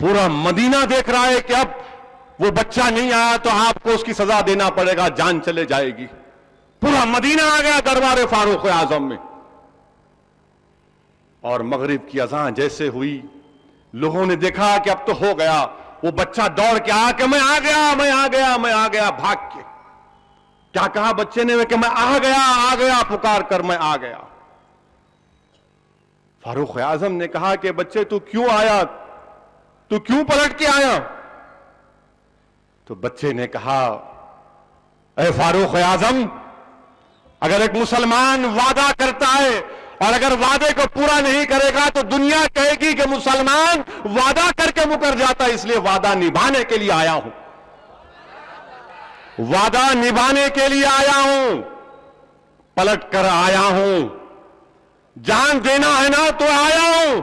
پورا مدینہ دیکھ رہا ہے کہ اب وہ بچہ نہیں آیا تو آپ کو اس کی سزا دینا پڑے گا، جان چلے جائے گی. پورا مدینہ آ گیا دربار فاروق اعظم میں. اور مغرب کی اذان جیسے ہوئی، لوگوں نے دیکھا کہ اب تو ہو گیا. وہ بچہ دوڑ کے آ کہ میں آ گیا میں آ گیا میں آ گیا، بھاگ کے. کیا کہا بچے نے کہ میں آ گیا پکار کر میں آ گیا. فاروق اعظم نے کہا کہ بچے تو کیوں آیا، تو کیوں پلٹ کے آیا؟ تو بچے نے کہا اے فاروق اعظم، اگر ایک مسلمان وعدہ کرتا ہے اور اگر وعدے کو پورا نہیں کرے گا تو دنیا کہے گی کہ مسلمان وعدہ کر کے مکر جاتا ہے، اس لیے وعدہ نبھانے کے لیے آیا ہوں. وعدہ نبھانے کے لیے آیا ہوں، پلٹ کر آیا ہوں. جان دینا ہے نا تو آیا ہوں.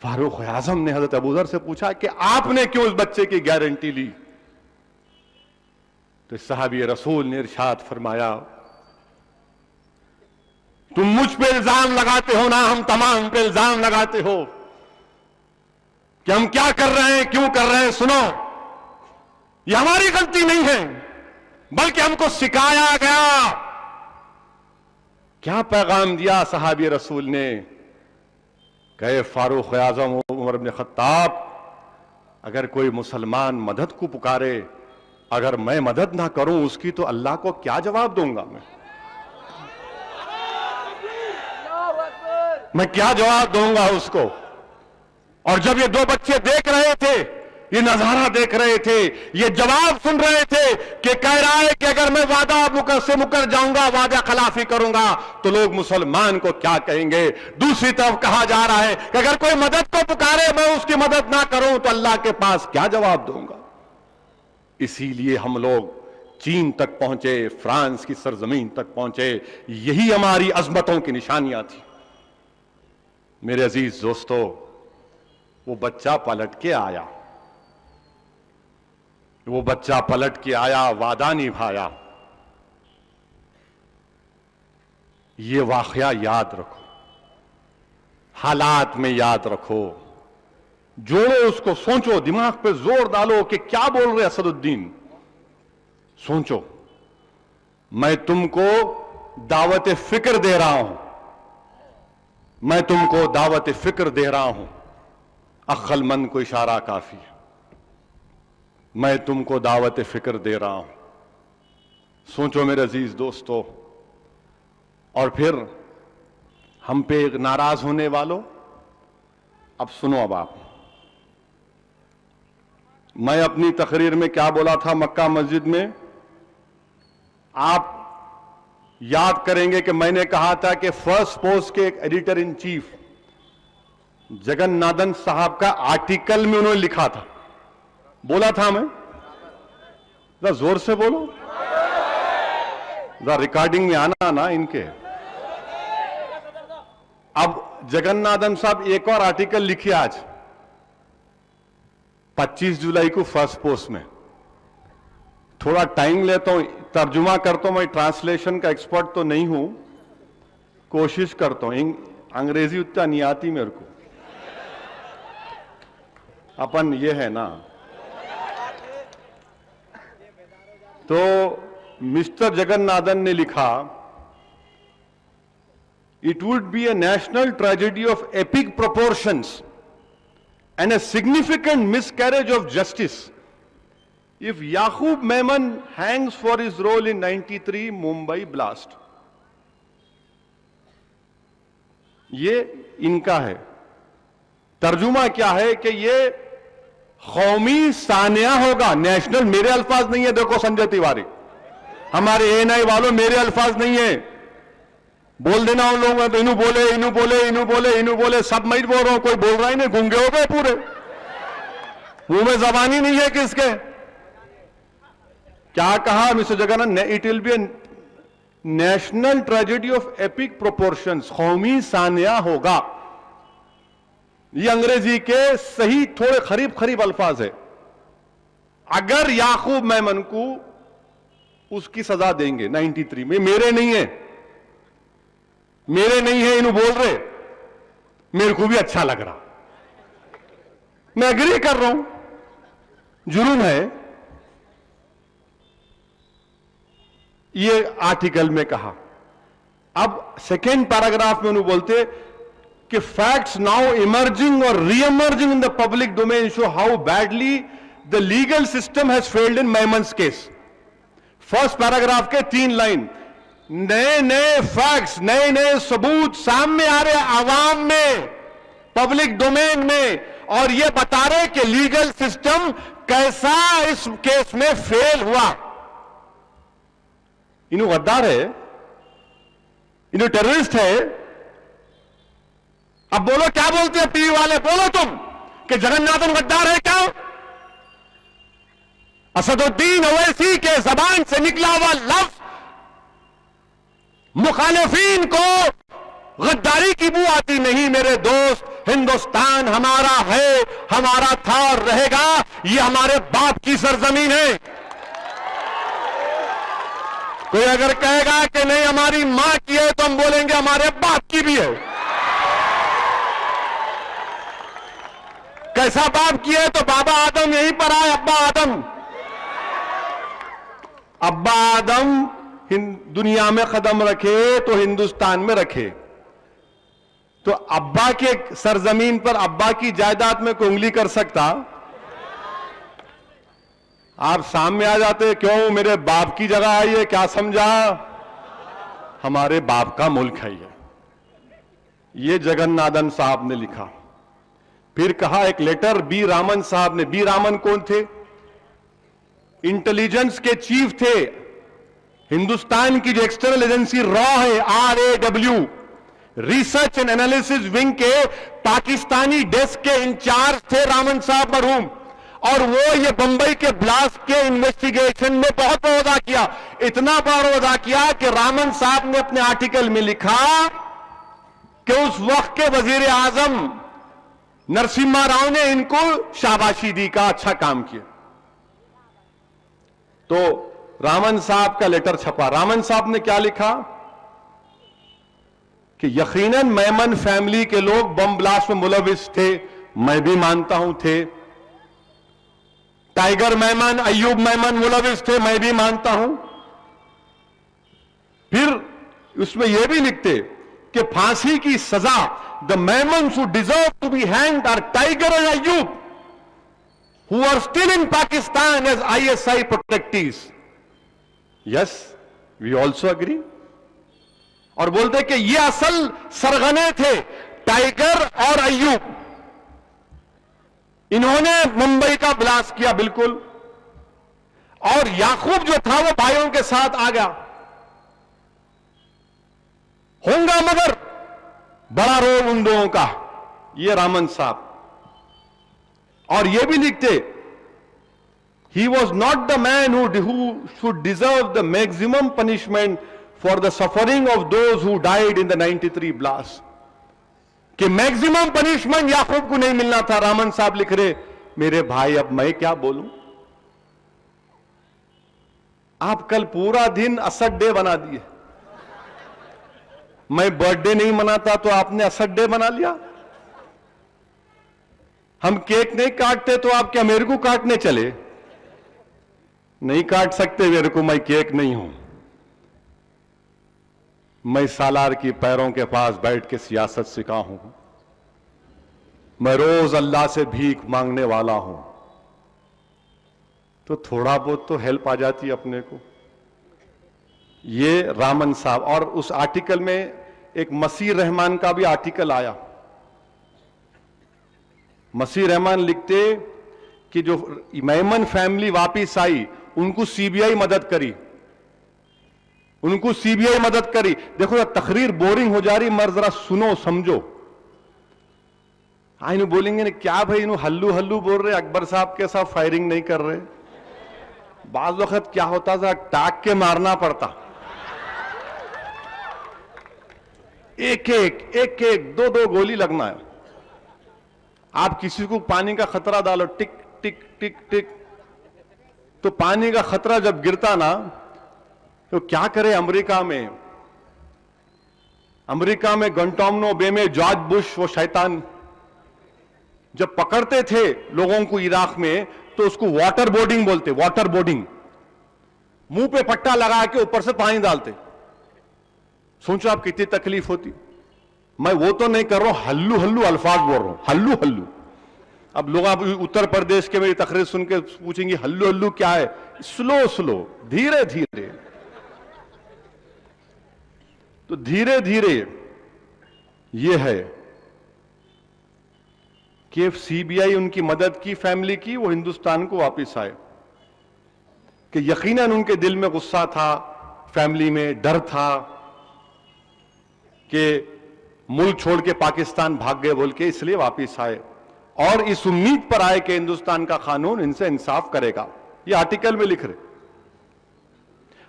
فاروق اعظم نے حضرت ابوذر سے پوچھا کہ آپ نے کیوں اس بچے کی گارنٹی لی؟ تو صحابی رسول نے ارشاد فرمایا تم مجھ پہ الزام لگاتے ہو نا، ہم تمام پہ الزام لگاتے ہو کہ ہم کیا کر رہے ہیں کیوں کر رہے ہیں. سنو، یہ ہماری غلطی نہیں ہے بلکہ ہم کو سکھایا گیا. کیا پیغام دیا صحابی رسول نے؟ کہ فاروق اعظم عمر بن خطاب، اگر کوئی مسلمان مدد کو پکارے، اگر میں مدد نہ کروں اس کی تو اللہ کو کیا جواب دوں گا؟ میں کیا جواب دوں گا اس کو؟ اور جب یہ دو بچے دیکھ رہے تھے، یہ نظارہ دیکھ رہے تھے، یہ جواب سن رہے تھے کہ کہہ رہا ہے کہ اگر میں وعدہ سے مکر جاؤں گا، وعدہ خلافی کروں گا تو لوگ مسلمان کو کیا کہیں گے. دوسری طرف کہا جا رہا ہے کہ اگر کوئی مدد کو پکارے میں اس کی مدد نہ کروں تو اللہ کے پاس کیا جواب دوں گا. اسی لیے ہم لوگ چین تک پہنچے، فرانس کی سرزمین تک پہنچے. یہی ہماری عظمتوں کی نشانیاں تھی. میرے عزیز دوستو، وہ بچہ پلٹ کے آیا، وہ بچہ پلٹ کے آیا، وعدہ نبھایا. یہ واقعہ یاد رکھو، حالات میں یاد رکھو، جوڑو اس کو، سوچو، دماغ پہ زور ڈالو کہ کیا بول رہے اسد الدین. سوچو، میں تم کو دعوت فکر دے رہا ہوں، میں تم کو دعوت فکر دے رہا ہوں. عقل مند کو اشارہ کافی ہے. میں تم کو دعوت فکر دے رہا ہوں. سوچو میرے عزیز دوستو. اور پھر ہم پہ ناراض ہونے والوں، اب سنو. اب میں اپنی تقریر میں کیا بولا تھا مکہ مسجد میں؟ آپ یاد کریں گے کہ میں نے کہا تھا کہ فرسٹ پوسٹ کے ایک editor in chief Jagan northern صاحب کا آرٹیکل میں انہوں نے لکھا تھا. بولا تھا میں؟ ذرا زور سے بولو، ذرا ریکارڈنگ میں آنا نا ان کے. اب جگن نادن صاحب ایک اور آرٹیکل لکھے آج 25 جولائی کو فرسٹ پوسٹ میں. تھوڑا ٹائم لیتا ہوں، ترجمہ کرتا ہوں. میں ٹرانسلیشن کا ایکسپرٹ تو نہیں ہوں، کوشش کرتا ہوں. انگریزی اتنا نہیں آتی میرے کو. اپن یہ ہے نا. تو مسٹر جگن نادن نے لکھا It would be a national tragedy of epic proportions and a significant miscarriage of justice if Yaqub Memon hangs for his role in 93 Mumbai blast. یہ ان کا ہے. ترجمہ کیا ہے کہ یہ قومی سانحہ ہوگا. نیشنل میرے الفاظ نہیں ہے. دیکھو سنجے تیواری، ہمارے اے این آئی والوں، میرے الفاظ نہیں ہیں. بول دینا ان لوگوں تو انہوں بولے انہوں بولے انہوں بولے انہوں بولے، سب میں بول رہا ہوں. کوئی بول رہا ہی نہیں، گونگے ہو گئے پورے، منہ میں زبان ہی نہیں ہے کس کے. کیا کہا Mr Jagan? It will be a national tragedy of epic proportions. قومی سانحہ ہوگا. یہ انگریزی کے صحیح تھوڑے قریب الفاظ ہے. اگر یعقوب میمن کو اس کی سزا دیں گے 93 میں، میرے نہیں ہے، میرے نہیں ہے، انہوں بول رہے، میرے کو بھی اچھا لگ رہا. میں اگری کر رہا ہوں، جرم ہے. یہ آرٹیکل میں کہا. اب سیکنڈ پیراگراف میں انہوں بولتے کہ فیکٹس ناؤ ایمرجنگ اور re emerging in the public domain show how badly the legal system has failed in Memon's case. First paragraph کے 3 لائن، نئے نئے فیکٹس، نئے نئے ثبوت سامنے آ رہے عوام میں، پبلک ڈومین میں، اور یہ بتا رہے کہ لیگل سسٹم کیسا اس کیس میں فیل ہوا. انہوں غدار ہے، انہوں ٹیررسٹ ہے. اب بولو کیا بولتے ہیں ٹی وی والے، بولو تم کہ جگن ناتھن غدار ہے کیا؟ اسد الدین اویسی کے زبان سے نکلا ہوا لفظ مخالفین کو غداری کی بو آتی نہیں. میرے دوست، ہندوستان ہمارا ہے، ہمارا تھا اور رہے گا. یہ ہمارے باپ کی سرزمین ہے. کوئی اگر کہے گا کہ نہیں ہماری ماں کی ہے تو ہم بولیں گے ہمارے باپ کی بھی ہے. کیسا باپ کی ہے؟ تو بابا آدم یہیں پر آئے، ابا آدم. ابا آدم دنیا میں قدم رکھے تو ہندوستان میں رکھے. تو ابا کے سرزمین پر ابا کی جائیداد میں کوئی انگلی کر سکتا؟ آپ سامنے آ جاتے، کیوں میرے باپ کی جگہ آئی ہے، کیا سمجھا؟ ہمارے باپ کا ملک ہے یہ جگن ناتھن صاحب نے لکھا. پھر کہا ایک لیٹر بی رامن صاحب نے. بی رامن کون تھے؟ انٹیلیجنس کے چیف تھے. ہندوستان کی جو ایکسٹرنل ایجنسی را ہے، RAW، research and analysis wing کے پاکستانی ڈیسک کے انچارج تھے رامن صاحب مرحوم. اور وہ یہ بمبئی کے بلاسٹ کے انویسٹیگیشن میں بہت بڑا ادا کیا. اتنا بڑا ادا کیا کہ رامن صاحب نے اپنے آرٹیکل میں لکھا کہ اس وقت کے وزیر اعظم نرسمہا راؤ نے ان کو شاباشی دی، کا اچھا کام کیا. تو رامن صاحب کا لیٹر چھپا. رامن صاحب نے کیا لکھا کہ یقیناً میمن فیملی کے لوگ بم بلاسٹ میں ملوث تھے، میں بھی مانتا ہوں تھے. ٹائیگر میمن، ایوب میمن ملوث تھے، میں بھی مانتا ہوں. پھر اس میں یہ بھی لکھتے کہ پھانسی کی سزا the Maimons who deserve to be hanged are Tiger and Ayub, who are still in Pakistan as ISI protectees. Yes, we also agree. اور بولتے کہ یہ اصل سرغنے تھے ٹائیگر اور ایوب، انہوں نے ممبئی کا بلاسٹ کیا. بالکل. اور یعقوب جو تھا وہ بھائیوں کے ساتھ آ گیا. ہوں گا مگر بڑا رول ان لوگوں کا. یہ رامن صاحب. اور یہ بھی لکھتے he was not the man who should deserve the maximum punishment for the suffering of those who died in the 93 blast. کہ میکزیمم پنشمنٹ یعقوب کو نہیں ملنا تھا. رامن صاحب لکھ رہے میرے بھائی اب میں کیا بولوں. آپ کل پورا دن اسد ڈے بنا دیے. میں برتھ ڈے نہیں مناتا تو آپ نے اسد ڈے بنا لیا. ہم کیک نہیں کاٹتے تو آپ کیا میرے کو کاٹنے چلے؟ نہیں کاٹ سکتے میرے کو، میں کیک نہیں ہوں. میں سالار کی پیروں کے پاس بیٹھ کے سیاست سکھا ہوں. میں روز اللہ سے بھیک مانگنے والا ہوں. تو تھوڑا بہت تو ہیلپ آ جاتی اپنے کو. یہ رامن صاحب. اور اس آرٹیکل میں ایک مسیح رحمان کا بھی آرٹیکل آیا. مسیح رحمان لکھتے کہ جو میمن فیملی واپس آئی ان کو سی بی آئی مدد کری. ان کو سی بی آئی مدد کری. دیکھو تقریر بورنگ ہو جا رہی، مر ذرا سنو سمجھو. انہوں بولیں گے کیا بھائی انہوں ہلو ہلو بول رہے، اکبر صاحب کے ساتھ فائرنگ نہیں کر رہے. بعض وقت کیا ہوتا ذرا ٹاک کے مارنا پڑتا. ایک ایک دو گولی لگنا ہے. آپ کسی کو پانی کا خطرہ ڈالو، ٹک ٹک ٹک ٹک، تو پانی کا خطرہ جب گرتا نا تو کیا کرے. امریکہ میں گنٹامنو بے میں جارج بش وہ شیطان جب پکڑتے تھے لوگوں کو عراق میں تو اس کو واٹر بورڈنگ بولتے, واٹر بورڈنگ. منہ پہ پٹا لگا کے اوپر سے پانی ڈالتے. سوچو آپ کتنی تکلیف ہوتی. میں وہ تو نہیں کر رہا ہوں, ہلو ہلو الفاظ بول رہا ہوں, ہلو ہلو. اب لوگ آپ اتر پردیش کے میری تقریر سن کے پوچھیں گے ہلو ہلو کیا ہے؟ سلو سلو, دھیرے دھیرے. تو دھیرے دھیرے یہ ہے کہ سی بی آئی ان کی مدد کی, فیملی کی, وہ ہندوستان کو واپس آئے. کہ یقیناً ان کے دل میں غصہ تھا, فیملی میں ڈر تھا کہ ملک چھوڑ کے پاکستان بھاگ گئے بول کے, اس لیے واپس آئے اور اس امید پر آئے کہ ہندوستان کا قانون ان سے انصاف کرے گا. یہ آرٹیکل میں لکھ رہے.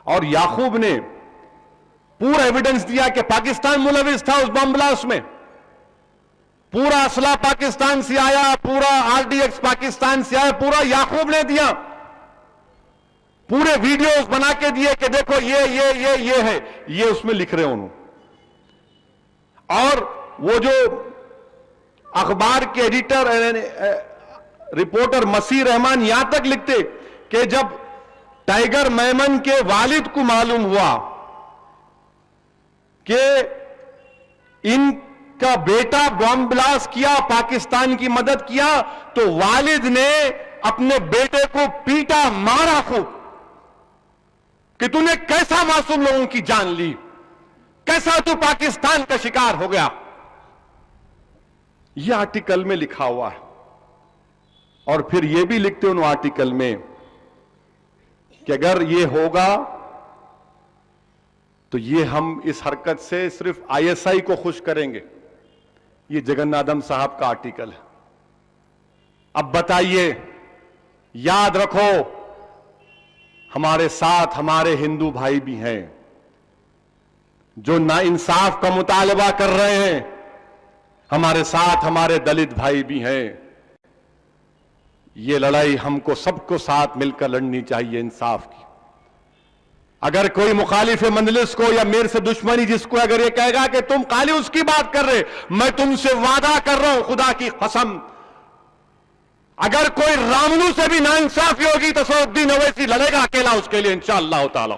اور یعقوب نے پورا ایویڈنس دیا کہ پاکستان ملوث تھا اس بم بلاسٹ میں. پورا اسلحہ پاکستان سے آیا, پورا آر ڈی ایکس پاکستان سے آیا, پورا یعقوب نے دیا. پورے ویڈیوز بنا کے دیے کہ دیکھو یہ ہے, یہ اس میں لکھ رہے انہوں. اور وہ جو اخبار کے ایڈیٹر رپورٹر مسیح رحمان یہاں تک لکھتے کہ جب ٹائیگر میمن کے والد کو معلوم ہوا کہ ان کا بیٹا بم بلاسٹ کیا, پاکستان کی مدد کیا, تو والد نے اپنے بیٹے کو پیٹا, مارا خوب کہ تو نے کیسا معصوم لوگوں کی جان لی, کیسا تو پاکستان کا شکار ہو گیا. یہ آرٹیکل میں لکھا ہوا ہے. اور پھر یہ بھی لکھتے انہوں آرٹیکل میں کہ اگر یہ ہوگا تو یہ ہم اس حرکت سے صرف آئی ایس آئی کو خوش کریں گے. یہ جگنادھم صاحب کا آرٹیکل ہے. اب بتائیے, یاد رکھو ہمارے ساتھ ہمارے ہندو بھائی بھی ہیں جو ناانصاف کا مطالبہ کر رہے ہیں. ہمارے ساتھ ہمارے دلت بھائی بھی ہیں. یہ لڑائی ہم کو سب کو ساتھ مل کر لڑنی چاہیے انصاف کی. اگر کوئی مخالف مجلس کو یا میرے سے دشمنی جس کو اگر یہ کہے گا کہ تم خالی اس کی بات کر رہے, میں تم سے وعدہ کر رہا ہوں خدا کی قسم, اگر کوئی رامنو سے بھی ناانصافی ہوگی تو سعود الدین اویسی لڑے گا اکیلا اس کے لیے انشاءاللہ تعالی.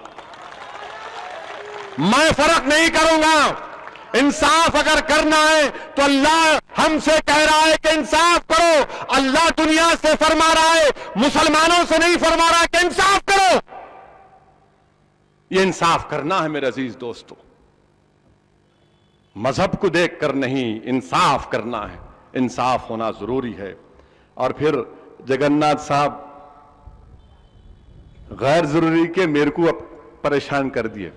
میں فرق نہیں کروں گا. انصاف اگر کرنا ہے تو اللہ ہم سے کہہ رہا ہے کہ انصاف کرو. اللہ دنیا سے فرما رہا ہے, مسلمانوں سے نہیں فرما رہا کہ انصاف کرو. یہ انصاف کرنا ہے میرے عزیز دوستو, مذہب کو دیکھ کر نہیں, انصاف کرنا ہے. انصاف ہونا ضروری ہے. اور پھر جگناتھ صاحب غیر ضروری کے میرے کو پریشان کر دیے.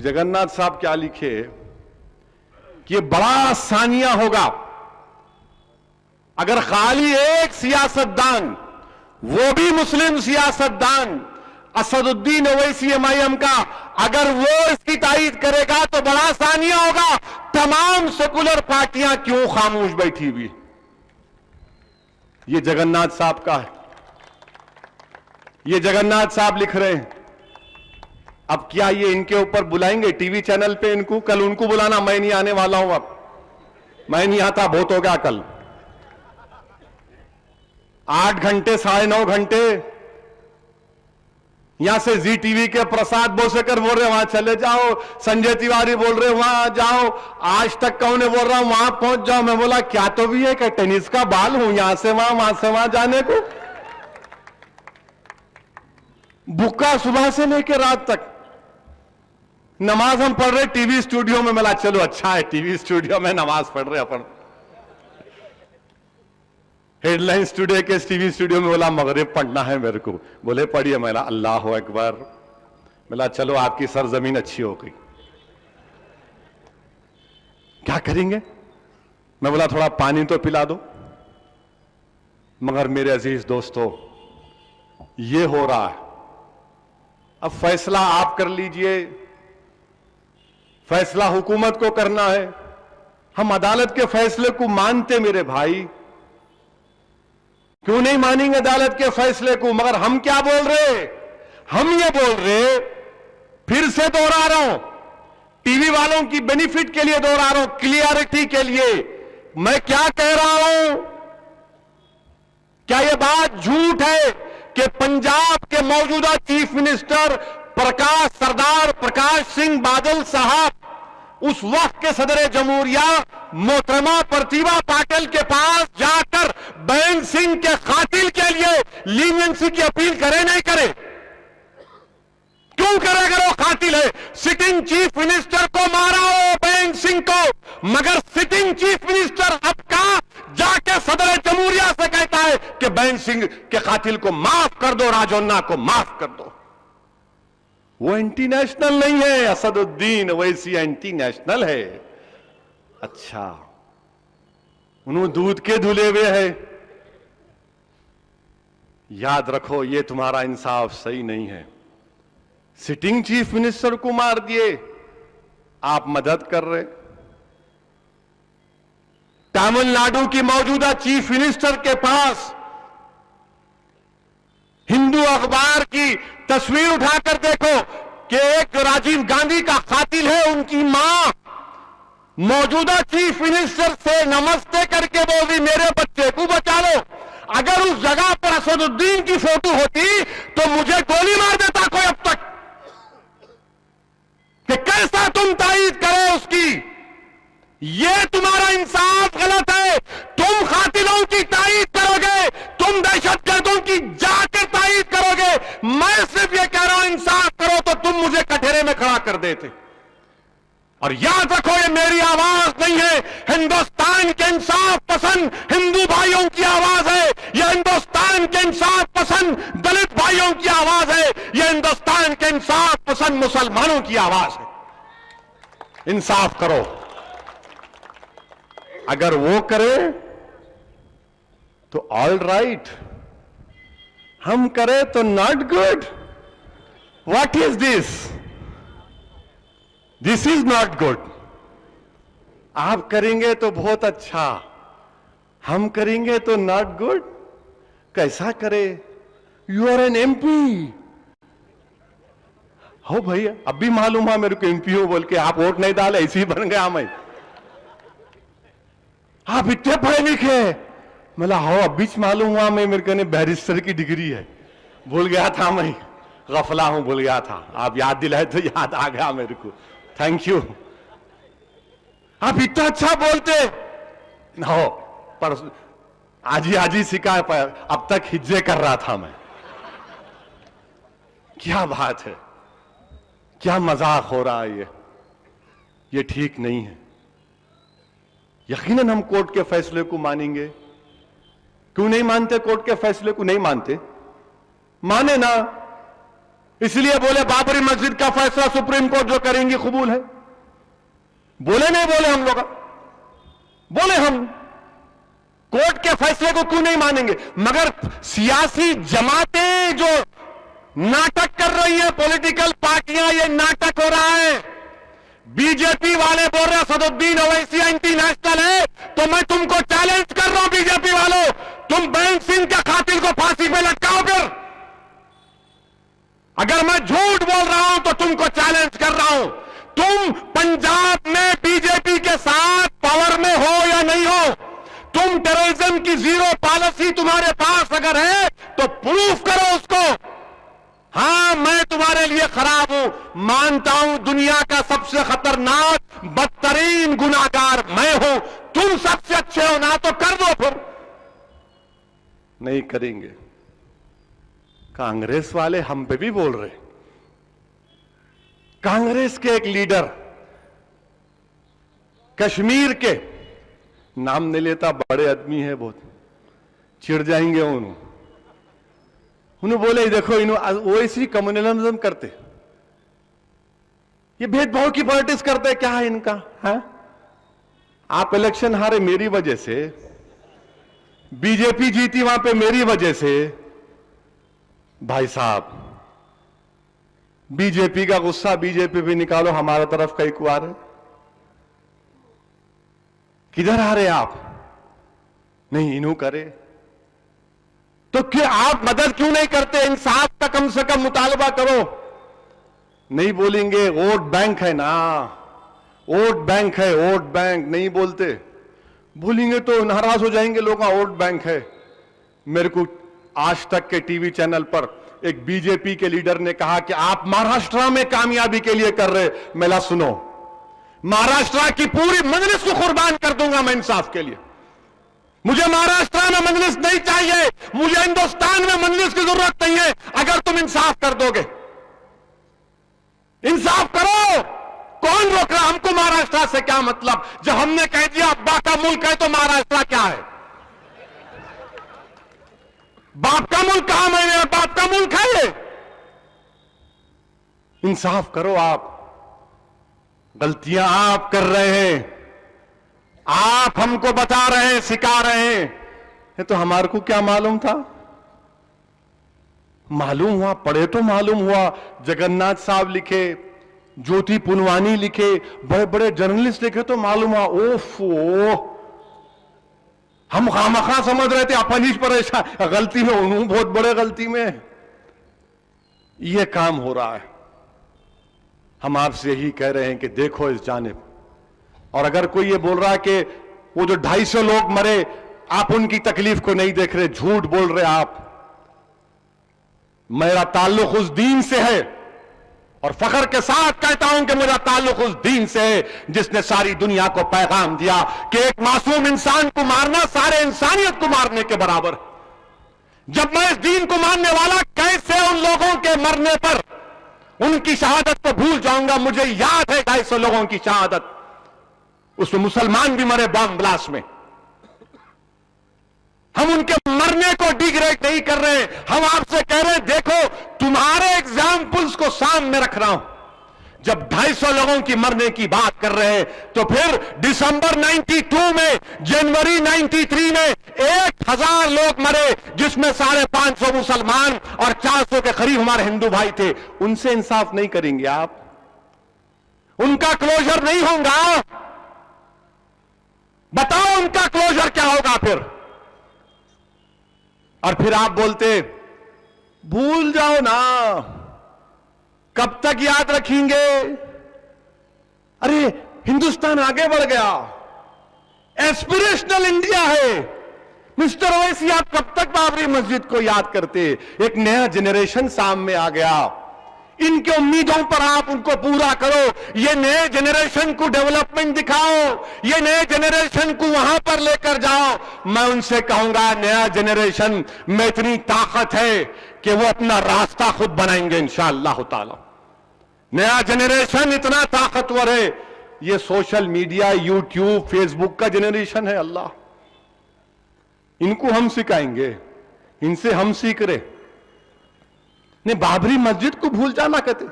جگناتھ صاحب کیا لکھے کہ بڑا ثانیہ ہوگا اگر خالی ایک سیاستدان, وہ بھی مسلم سیاستدان, اسد الدین اویسی ایم آئی ایم کا, اگر وہ اس کی تائید کرے گا تو بڑا ثانیہ ہوگا. تمام سیکولر پارٹیاں کیوں خاموش بیٹھی ہوئی. یہ جگناتھ صاحب کا ہے. یہ جگناتھ صاحب لکھ رہے ہیں. اب کیا یہ ان کے اوپر بلائیں گے ٹی وی چینل پہ ان کو؟ کل ان کو بلانا, میں نہیں آنے والا ہوں. اب میں نہیں آتا, بہت ہو گیا. کل 8 گھنٹے 9.5 گھنٹے یہاں سے زی ٹی وی کے پرساد بوسکر بول رہے وہاں چلے جاؤ, سنجے تیواری بول رہے وہاں جاؤ, آج تک کون نے بول رہا ہوں وہاں پہنچ جاؤ. میں بولا کیا تو بھی ہے کہ ٹینس کا بال ہوں, یہاں سے وہاں جانے کو. بھوکا صبح سے لے کے رات تک. نماز ہم پڑھ رہے ٹی وی اسٹوڈیو میں. ملا چلو اچھا ہے, ٹی وی اسٹوڈیو میں نماز پڑھ رہے اپن. ہیڈ لائن اسٹوڈیو کے ٹی وی اسٹوڈیو میں بولا مغرب پڑھنا ہے میرے کو. بولے پڑھیے. میں اللہ اکبر. ملا چلو آپ کی سرزمین اچھی ہو گئی. کیا کریں گے؟ میں بولا تھوڑا پانی تو پلا دو. مگر میرے عزیز دوستو یہ ہو رہا ہے. اب فیصلہ آپ کر لیجئے, فیصلہ حکومت کو کرنا ہے. ہم عدالت کے فیصلے کو مانتے میرے بھائی, کیوں نہیں مانیں گے عدالت کے فیصلے کو؟ مگر ہم کیا بول رہے؟ ہم یہ بول رہے, پھر سے دوہرا رہا ہوں, ٹی وی والوں کی بینیفٹ کے لیے دوہرا رہا ہوں, کلیئرٹی کے لیے, میں کیا کہہ رہا ہوں؟ کیا یہ بات جھوٹ ہے کہ پنجاب کے موجودہ چیف منسٹر سردار پرکاش سنگھ بادل صاحب اس وقت کے صدر جمہوریہ محترمہ پرتیبھا پاٹل کے پاس جا کر بین سنگھ کے قاتل کے لیے لینینسی کی اپیل کرے نہیں کرے؟ کیوں کرے اگر وہ قاتل ہے؟ سٹنگ چیف منسٹر کو مارا ہو بین سنگھ کو، مگر سٹنگ چیف منسٹر اب کا جا کے صدر جمہوریہ سے کہتا ہے کہ بین سنگھ کے قاتل کو معاف کر دو، راجونا کو معاف کر دو۔ وہ اینٹی نیشنل نہیں ہے، اسد الدین اویسی اینٹی نیشنل ہے۔ اچھا، انہوں دودھ کے دھلے ہوئے ہیں۔ یاد رکھو یہ تمہارا انصاف صحیح نہیں ہے۔ سٹنگ چیف منسٹر کو مار دیے، آپ مدد کر رہے۔ تامل ناڈو کی موجودہ چیف منسٹر کے پاس ہندو اخبار کی تصویر اٹھا کر دیکھو کہ ایک راجیو گاندھی کا قاتل ہے، ان کی ماں موجودہ چیف منسٹر سے نمستے کر کے بولی میرے بچے کو بچا لو۔ اگر اس جگہ پر اسد الدین کی فوٹو ہوتی تو مجھے گولی مار دیتا کوئی اب تک، کہ کیسا تم تائید کرو اس کی۔ یہ تمہارا انصاف غلط ہے۔ تم قاتلوں کی تائید کرو گے، تم دہشت گردوں کی جا کر تائید کرو گے۔ میں صرف یہ کہہ رہا ہوں انصاف کرو تو تم مجھے کٹہرے میں کھڑا کر دیتے۔ اور یاد رکھو یہ میری آواز نہیں ہے، ہندوستان کے انصاف پسند ہندو بھائیوں کی آواز ہے، یہ ہندوستان کے انصاف پسند دلت بھائیوں کی آواز ہے، یہ ہندوستان کے انصاف پسند مسلمانوں کی آواز ہے۔ انصاف کرو۔ اگر وہ کرے تو آل رائٹ، ہم کرے تو not good. What is this? This is not good. آپ کریں گے تو بہت اچھا، ہم کریں گے تو ناٹ گڈ۔ کیسا کرے؟ You are an M P ہو بھائی، اب بھی معلوم ہے میرے کو ایم پی ہو بول کے، آپ ووٹ نہیں ڈالے ایسے ہی بن گیا میں۔ آپ اتنے پڑھے لکھے، ملا ہو اب بھی معلوم ہوا میں، میرے کو بیرسٹر کی ڈگری ہے، بھول گیا تھا میں، غفلا ہوں، بھول گیا تھا، آپ یاد دلائے تو یاد آ گیا میرے کو، تھینک یو۔ آپ اتنا اچھا بولتے ہو، پر آجی سکھا، اب تک ہجے کر رہا تھا میں۔ کیا بات ہے، کیا مذاق ہو رہا ہے، یہ ٹھیک نہیں ہے۔ یقیناً ہم کورٹ کے فیصلے کو مانیں گے۔ کیوں نہیں مانتے کورٹ کے فیصلے کو؟ نہیں مانتے، مانے نا، اس لیے بولے بابری مسجد کا فیصلہ سپریم کورٹ جو کریں گی قبول ہے۔ بولے نہیں بولے ہم لوگ؟ بولے ہم کورٹ کے فیصلے کو کیوں نہیں مانیں گے؟ مگر سیاسی جماعتیں جو ناٹک کر رہی ہیں، پولیٹیکل پارٹیاں، یہ ناٹک ہو رہا ہے۔ بی جے پی والے بول رہے اسد الدین اویسی اینٹی نیشنل ہے، تو میں تم کو چیلنج کر رہا ہوں بی جے پی والوں، تم بین سنگھ کے قاتل کو پھانسی پہ لٹکاؤ پھر۔ اگر میں جھوٹ بول رہا ہوں تو تم کو چیلنج کر رہا ہوں، تم پنجاب میں بی جے پی کے ساتھ پاور میں ہو یا نہیں ہو، تم ٹیررزم کی زیرو پالیسی تمہارے پاس اگر ہے تو پروف کرو اس کو۔ ہاں میں تمہارے لیے خراب ہوں، مانتا ہوں، دنیا کا سب سے خطرناک بدترین گناہگار میں ہوں، تم سب سے اچھے ہو نا، تو کر دو پھر۔ نہیں کریں گے۔ کانگریس والے ہم پہ بھی بول رہے، کانگریس کے ایک لیڈر کشمیر کے، نام نہیں لیتا، بڑے آدمی ہے بہت، چڑ جائیں گے انہوں بولے دیکھو وہ اسی کمیونلزم کرتے، یہ بھید بھاؤ کی پالیٹکس کرتے، کیا ہے ان کا؟ آپ الیکشن ہارے میری وجہ سے، بی جے پی جیتی وہاں پہ میری وجہ سے۔ بھائی صاحب بی جے پی کا غصہ بی جے پی بھی نکالو، ہمارا طرف کئی کو آ رہے، کدھر آ رہے آپ؟ نہیں انہوں کرے تو کیا آپ مدد کیوں نہیں کرتے؟ انصاف کا کم سے کم مطالبہ کرو۔ نہیں بولیں گے ووٹ بینک ہے نا، ووٹ بینک ہے، ووٹ بینک نہیں بولتے، بھولیں گے تو ناراض ہو جائیں گے لوگ، ووٹ بینک ہے. میرے کو آج تک کے ٹی وی چینل پر ایک بی جے پی کے لیڈر نے کہا کہ آپ مہاراشٹرا میں کامیابی کے لیے کر رہے. میلا سنو، مہاراشٹرا کی پوری مجلس کو قربان کر دوں گا میں انصاف کے لیے. مجھے مہاراشٹرا میں مجلس نہیں چاہیے، مجھے ہندوستان میں مجلس کی ضرورت نہیں ہے اگر تم انصاف کر دو گے. انصاف کرو. کون روک رہا؟ ہم کو مہاراشٹرا سے کیا مطلب؟ جب ہم نے کہہ دیا ابا کا ملک ہے تو مہاراشٹرا کیا ہے؟ باپ کا ملک کہاں؟ میں نے باپ کا ملک ہے یہ. انصاف کرو. آپ غلطیاں آپ کر رہے ہیں، آپ ہم کو بتا رہے ہیں، سکھا رہے ہیں. یہ تو ہمارے کو کیا معلوم تھا؟ معلوم ہوا، پڑھے تو معلوم ہوا. جگناتھ صاحب لکھے، جوتی پنوانی لکھے، بڑے بڑے جرنلسٹ لکھے تو معلوم ہوا. اوف، ہم خامخواہ سمجھ رہے تھے اپن ہی پریشان، غلطی میں انہوں بہت بڑے غلطی میں. یہ کام ہو رہا ہے. ہم آپ سے یہی کہہ رہے ہیں کہ دیکھو اس جانب. اور اگر کوئی یہ بول رہا ہے کہ وہ جو 250 لوگ مرے آپ ان کی تکلیف کو نہیں دیکھ رہے، جھوٹ بول رہے آپ. میرا تعلق اس دین سے ہے اور فخر کے ساتھ کہتا ہوں کہ میرا تعلق اس دین سے ہے جس نے ساری دنیا کو پیغام دیا کہ ایک معصوم انسان کو مارنا سارے انسانیت کو مارنے کے برابر. جب میں اس دین کو ماننے والا کیسے ان لوگوں کے مرنے پر ان کی شہادت کو بھول جاؤں گا؟ مجھے یاد ہے 250 لوگوں کی شہادت، اس میں مسلمان بھی مرے بام بلاس میں. ہم ان کے مرنے کو ڈیگریڈ نہیں کر رہے، ہم آپ سے کہہ رہے ہیں دیکھو تمہارے ایگزامپلز کو سامنے رکھ رہا ہوں. جب 250 لوگوں کی مرنے کی بات کر رہے ہیں تو پھر دسمبر 92 میں، جنوری 93 میں 1000 لوگ مرے جس میں 550 مسلمان اور 400 کے قریب ہمارے ہندو بھائی تھے. ان سے انصاف نہیں کریں گے آپ؟ ان کا کلوزر نہیں ہوگا؟ بتاؤ ان کا کلوزر کیا ہوگا پھر؟ اور پھر آپ بولتے بھول جاؤ نا، کب تک یاد رکھیں گے؟ ارے ہندوستان آگے بڑھ گیا، ایسپریشنل انڈیا ہے. مسٹر اویسی آپ کب تک بابری مسجد کو یاد کرتے؟ ایک نیا جنریشن سامنے آ گیا، ان کے امیدوں پر آپ ان کو پورا کرو. یہ نئے جنریشن کو ڈیولپمنٹ دکھاؤ، یہ نئے جنریشن کو وہاں پر لے کر جاؤ. میں ان سے کہوں گا نیا جنریشن میں اتنی طاقت ہے کہ وہ اپنا راستہ خود بنائیں گے انشاءاللہ تعالی. نیا جنریشن اتنا طاقتور ہے. یہ سوشل میڈیا، یوٹیوب، فیس بک کا جنریشن ہے. اللہ ان کو ہم سکھائیں گے، ان سے ہم سیکھ رہے. نہیں، بابری مسجد کو بھول جانا کہتے.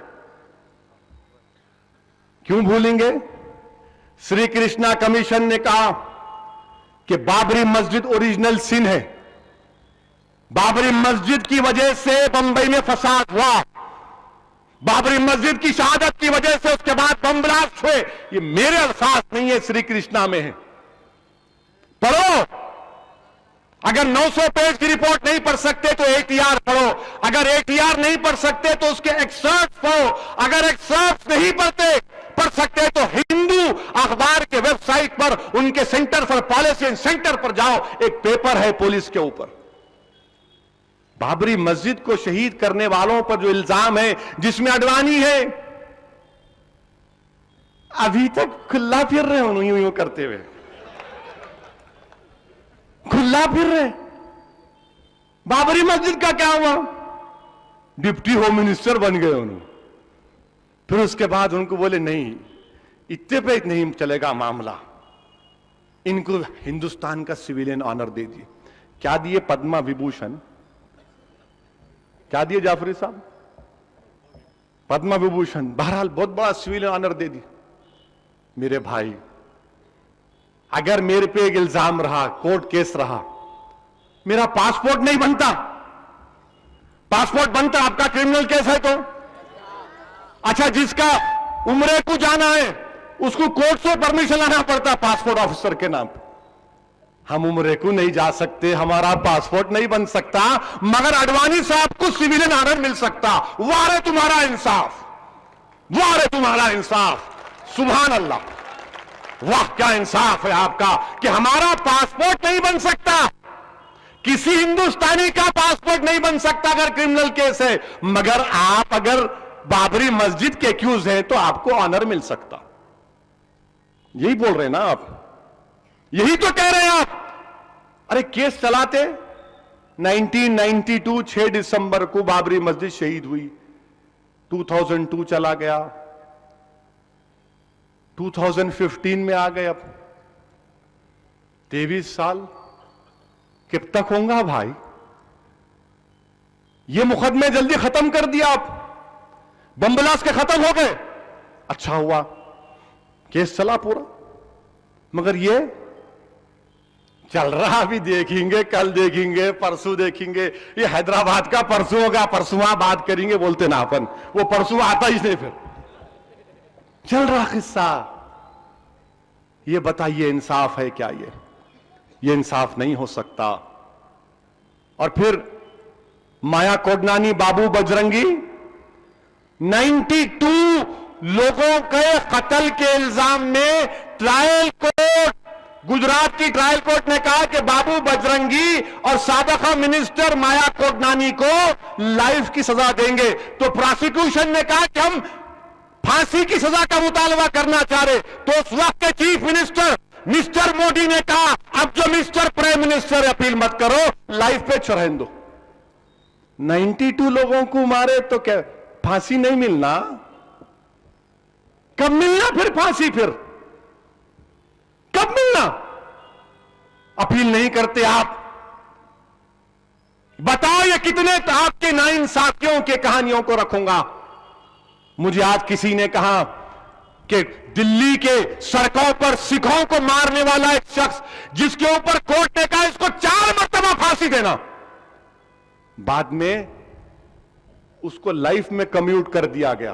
کیوں بھولیں گے؟ سری کرشنا کمیشن نے کہا کہ بابری مسجد اوریجنل سن ہے. بابری مسجد کی وجہ سے بمبئی میں فساد ہوا، بابری مسجد کی شہادت کی وجہ سے اس کے بعد بم بلاسٹ ہوئے. یہ میرے الفاظ نہیں ہے، سری کرشنا میں ہے. پڑھو. اگر 900 پیج کی رپورٹ نہیں پڑھ سکتے تو ATR پڑھو. اگر ATR نہیں پڑھ سکتے تو اس کے ایکسرپٹس پڑھو. اگر ایکسرپٹس نہیں پڑھ سکتے تو ہندو اخبار کے ویب سائٹ پر ان کے centre for policy and centre پر جاؤ، ایک پیپر ہے پولیس کے اوپر. بابری مسجد کو شہید کرنے والوں پر جو الزام ہے، جس میں اڈوانی ہے، ابھی تک کھلا پھر رہے ہیں یوں کرتے ہوئے، کھلا پھر رہے. بابری مسجد کا کیا ہوا؟ ڈپٹی ہوم منسٹر بن گئے انہوں. پھر اس کے بعد ان کو بولے نہیں، اتنے پہ نہیں چلے گا معاملہ. ان کو ہندوستان کا سویلین آنر دے دیے. کیا دیے؟ پدما وبھوشن. کیا دیے جعفری صاحب؟ پدما وبھوشن. بہرحال بہت بڑا سویلین آنر دے دی. میرے بھائی، اگر میرے پہ ایک الزام رہا، کورٹ کیس رہا، میرا پاسپورٹ نہیں بنتا. پاسپورٹ بنتا آپ کا کرمنل کیس ہے تو. اچھا، جس کا عمرے کو جانا ہے اس کو کورٹ سے پرمیشن لانا پڑتا پاسپورٹ آفیسر کے نام پہ. ہم عمرے کو نہیں جا سکتے، ہمارا پاسپورٹ نہیں بن سکتا، مگر اڈوانی صاحب کو سویلین آنر مل سکتا. وارے تمہارا انصاف، وارے تمہارا انصاف. سبحان اللہ. واہ کیا انصاف ہے آپ کا کہ ہمارا پاسپورٹ نہیں بن سکتا، کسی ہندوستانی کا پاسپورٹ نہیں بن سکتا اگر کرمنل کیس ہے، مگر آپ اگر بابری مسجد کے ایکیوز ہیں تو آپ کو آنر مل سکتا. یہی بول رہے ہیں نا آپ، یہی تو کہہ رہے ہیں آپ. ارے کیس چلاتے 1992 6 دسمبر کو بابری مسجد شہید ہوئی، 2002 چلا گیا، 2015 میں آ گئے، اب 23 سال کب تک ہوں گا بھائی؟ یہ مقدمے جلدی ختم کر دیا آپ، بم بلاسٹ کے ختم ہو گئے، اچھا ہوا، کیس چلا پورا. مگر یہ چل رہا، بھی دیکھیں گے، کل دیکھیں گے، پرسوں دیکھیں گے. یہ حیدرآباد کا پرسوں ہوگا، پرسوں بات کریں گے بولتے نا اپن، وہ پرسوں آتا ہی نہیں. پھر چل رہا قصہ. یہ بتائیے انصاف ہے کیا؟ یہ انصاف نہیں ہو سکتا. اور پھر مایا کوڈنانی، بابو بجرنگی، 92 لوگوں کے قتل کے الزام میں ٹرائل کورٹ، گجرات کی ٹرائل کورٹ نے کہا کہ بابو بجرنگی اور سابقہ منسٹر مایا کوڈنانی کو لائف کی سزا دیں گے. تو پراسیکیوشن نے کہا کہ ہم پھانسی کی سزا کا مطالبہ کرنا چاہ رہے. تو اس وقت کے چیف منسٹر مسٹر مودی نے کہا اب جو مسٹر پرائم منسٹر اپیل مت کرو، لائف پہ چڑھیں دو. 92 لوگوں کو مارے تو کیا پھانسی نہیں ملنا؟ کب ملنا پھر پھانسی؟ پھر کب ملنا؟ اپیل نہیں کرتے آپ. بتاؤ یہ کتنے آپ کے ناانصافیوں کے کہانیوں کو رکھوں گا. مجھے آج کسی نے کہا کہ دلی کے سڑکوں پر سکھوں کو مارنے والا ایک شخص جس کے اوپر کورٹ نے کہا اس کو 4 مرتبہ پھانسی دینا، بعد میں اس کو لائف میں کمیوٹ کر دیا گیا.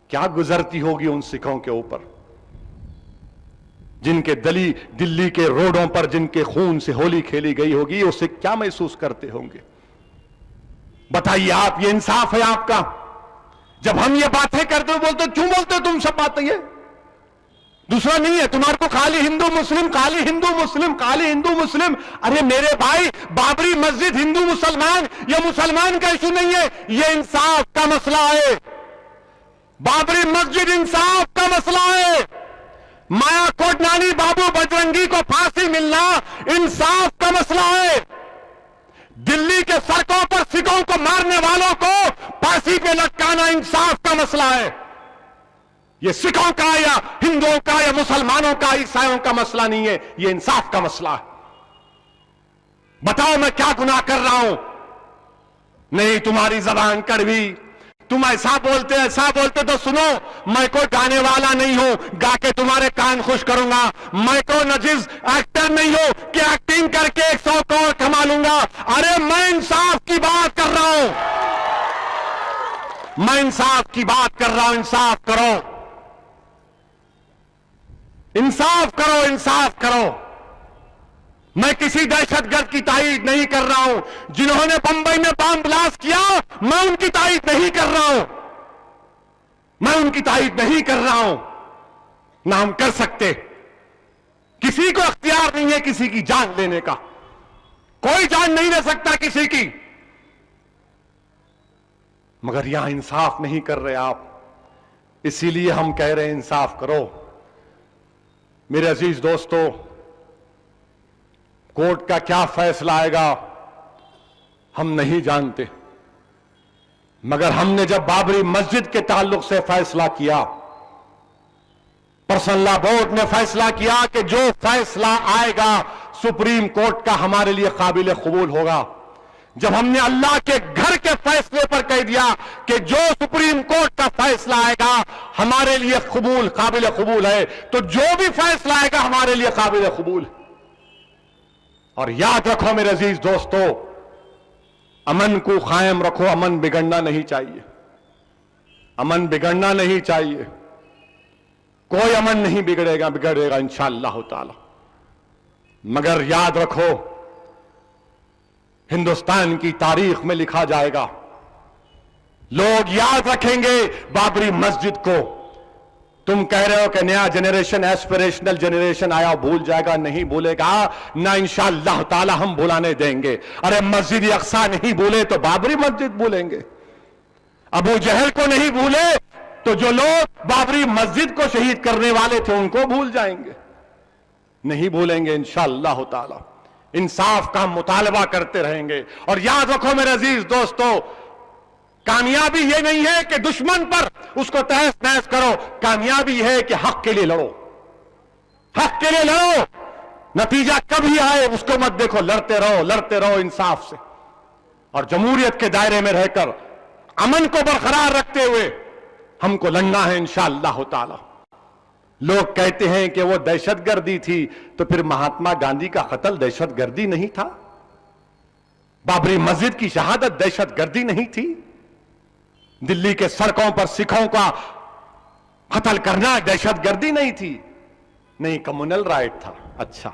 کیا گزرتی ہوگی ان سکھوں کے اوپر جن کے دلی کے روڈوں پر جن کے خون سے ہولی کھیلی گئی ہوگی، اسے کیا محسوس کرتے ہوں گے؟ بتائیے آپ، یہ انصاف ہے آپ کا؟ جب ہم یہ باتیں کرتے ہو بولتے کیوں بولتے ہو تم سب باتیں؟ یہ دوسرا نہیں ہے تمہارے کو، خالی ہندو مسلم، خالی ہندو مسلم، خالی ہندو مسلم. ارے میرے بھائی، بابری مسجد ہندو مسلمان، یہ مسلمان کا ایشو نہیں ہے، یہ انصاف کا مسئلہ ہے. بابری مسجد انصاف کا مسئلہ ہے. مایا کوڈنانی، بابو بجرنگی کو پھانسی ملنا انصاف کا مسئلہ ہے. دلی کے سڑکوں پر سکھوں کو مارنے والوں کو پھانسی پہ لٹکانا انصاف کا مسئلہ ہے. یہ سکھوں کا یا ہندوؤں کا یا مسلمانوں کا، عیسائیوں کا مسئلہ نہیں ہے، یہ انصاف کا مسئلہ ہے. بتاؤ میں کیا گناہ کر رہا ہوں؟ نہیں، تمہاری زبان کڑوی، تم ایسا بولتے تو سنو، میں کوئی گانے والا نہیں ہوں گا کے تمہارے کان خوش کروں گا. میں کوئی نجیز ایکٹر نہیں ہوں کہ ایکٹنگ کر کے 100 کروڑ کما لوں گا. ارے میں انصاف کی بات کر رہا ہوں، میں انصاف کی بات کر رہا ہوں. انصاف کرو، انصاف کرو، انصاف کرو. میں کسی دہشت گرد کی تائید نہیں کر رہا ہوں. جنہوں نے بمبئی میں بم بلاسٹ کیا میں ان کی تائید نہیں کر رہا ہوں، میں ان کی تائید نہیں کر رہا ہوں. نہ ہم کر سکتے. کسی کو اختیار نہیں ہے کسی کی جان لینے کا، کوئی جان نہیں لے سکتا کسی کی. مگر یہاں انصاف نہیں کر رہے آپ، اسی لیے ہم کہہ رہے ہیں انصاف کرو. میرے عزیز دوستو، کورٹ کا کیا فیصلہ آئے گا ہم نہیں جانتے، مگر ہم نے جب بابری مسجد کے تعلق سے فیصلہ کیا، پرسنل لا بورڈ نے فیصلہ کیا کہ جو فیصلہ آئے گا سپریم کورٹ کا ہمارے لیے قابل قبول ہوگا. جب ہم نے اللہ کے گھر کے فیصلے پر کہہ دیا کہ جو سپریم کورٹ کا فیصلہ آئے گا ہمارے لیے قابل قبول ہے، تو جو بھی فیصلہ آئے گا ہمارے لیے قابل قبول ہے. اور یاد رکھو میرے عزیز دوستو، امن کو قائم رکھو. امن بگڑنا نہیں چاہیے، امن بگڑنا نہیں چاہیے. کوئی امن نہیں بگڑے گا انشاءاللہ تعالی. مگر یاد رکھو، ہندوستان کی تاریخ میں لکھا جائے گا، لوگ یاد رکھیں گے بابری مسجد کو تم کہہ رہے ہو کہ نیا جنریشن ایسپریشنل جنریشن آیا بھول جائے گا، نہیں بھولے گا، نہ انشاءاللہ تعالی ہم بھلانے دیں گے۔ ارے مسجد اقصی نہیں بھولے تو بابری مسجد بھولیں گے، ابو جہل کو نہیں بھولے تو جو لوگ بابری مسجد کو شہید کرنے والے تھے ان کو بھول جائیں گے، نہیں بھولیں گے انشاءاللہ تعالی۔ انصاف کا ہم مطالبہ کرتے رہیں گے۔ اور یاد رکھو میرے عزیز دوستو، کامیابی یہ نہیں ہے کہ دشمن پر اس کو تہس نہس کرو، کامیابی یہ ہے کہ حق کے لیے لڑو، حق کے لیے لڑو، نتیجہ کبھی آئے اس کو مت دیکھو، لڑتے رہو انصاف سے، اور جمہوریت کے دائرے میں رہ کر امن کو برقرار رکھتے ہوئے ہم کو لڑنا ہے انشاءاللہ تعالی۔ لوگ کہتے ہیں کہ وہ دہشت گردی تھی، تو پھر مہاتما گاندھی کا قتل دہشت گردی نہیں تھا؟ بابری مسجد کی شہادت دہشت گردی نہیں تھی؟ دلی کے سڑکوں پر سکھوں کا قتل کرنا دہشت گردی نہیں تھی؟ نہیں، کمیونل رائٹ تھا۔ اچھا،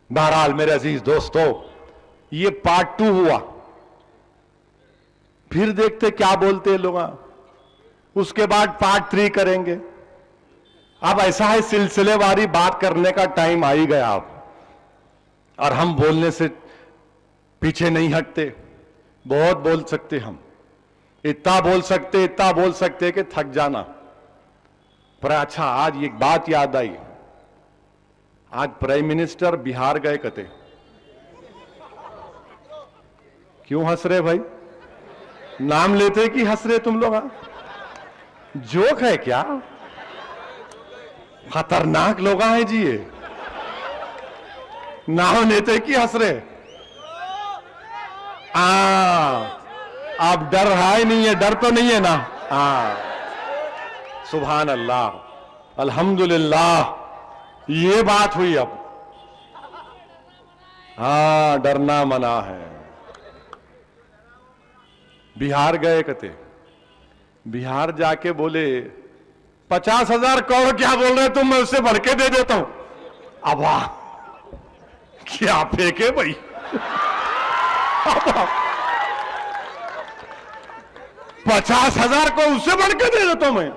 بہرحال میرے عزیز دوستو، یہ پارٹ 2 ہوا، پھر دیکھتے کیا بولتے ہیں لوگ، اس کے بعد پارٹ 3 کریں گے۔ اب ایسا ہے، سلسلے واری بات کرنے کا ٹائم آ ہی گیا اب، اور ہم بولنے سے پیچھے نہیں ہٹتے، بہت بول سکتے، ہم اتنا بول سکتے کہ تھک جانا۔ پر اچھا، آج ایک بات یاد آئی، آج پرائم منسٹر بہار گئے کتے، کیوں ہنس رہے بھائی؟ نام لیتے کہ ہنس رہے تم لوگ؟ جوک ہے کیا؟ خطرناک لوگ ہیں جی یہ، نام لیتے کہ ہنس رہے؟ اب ڈر ہے نہیں ہے، ڈر تو نہیں ہے نا؟ سبحان اللہ، الحمدللہ، یہ بات ہوئی اب۔ ڈرنا منع ہے۔ بہار گئے کتے، بہار جا کے بولے 50,000 کروڑ کیا بول رہے تم، میں اس سے بڑھ کے دے دیتا ہوں۔ اب کیا پھینکے بھائی، 50,000 کو اس سے بڑھ کے دے دیتا ہوں میں؟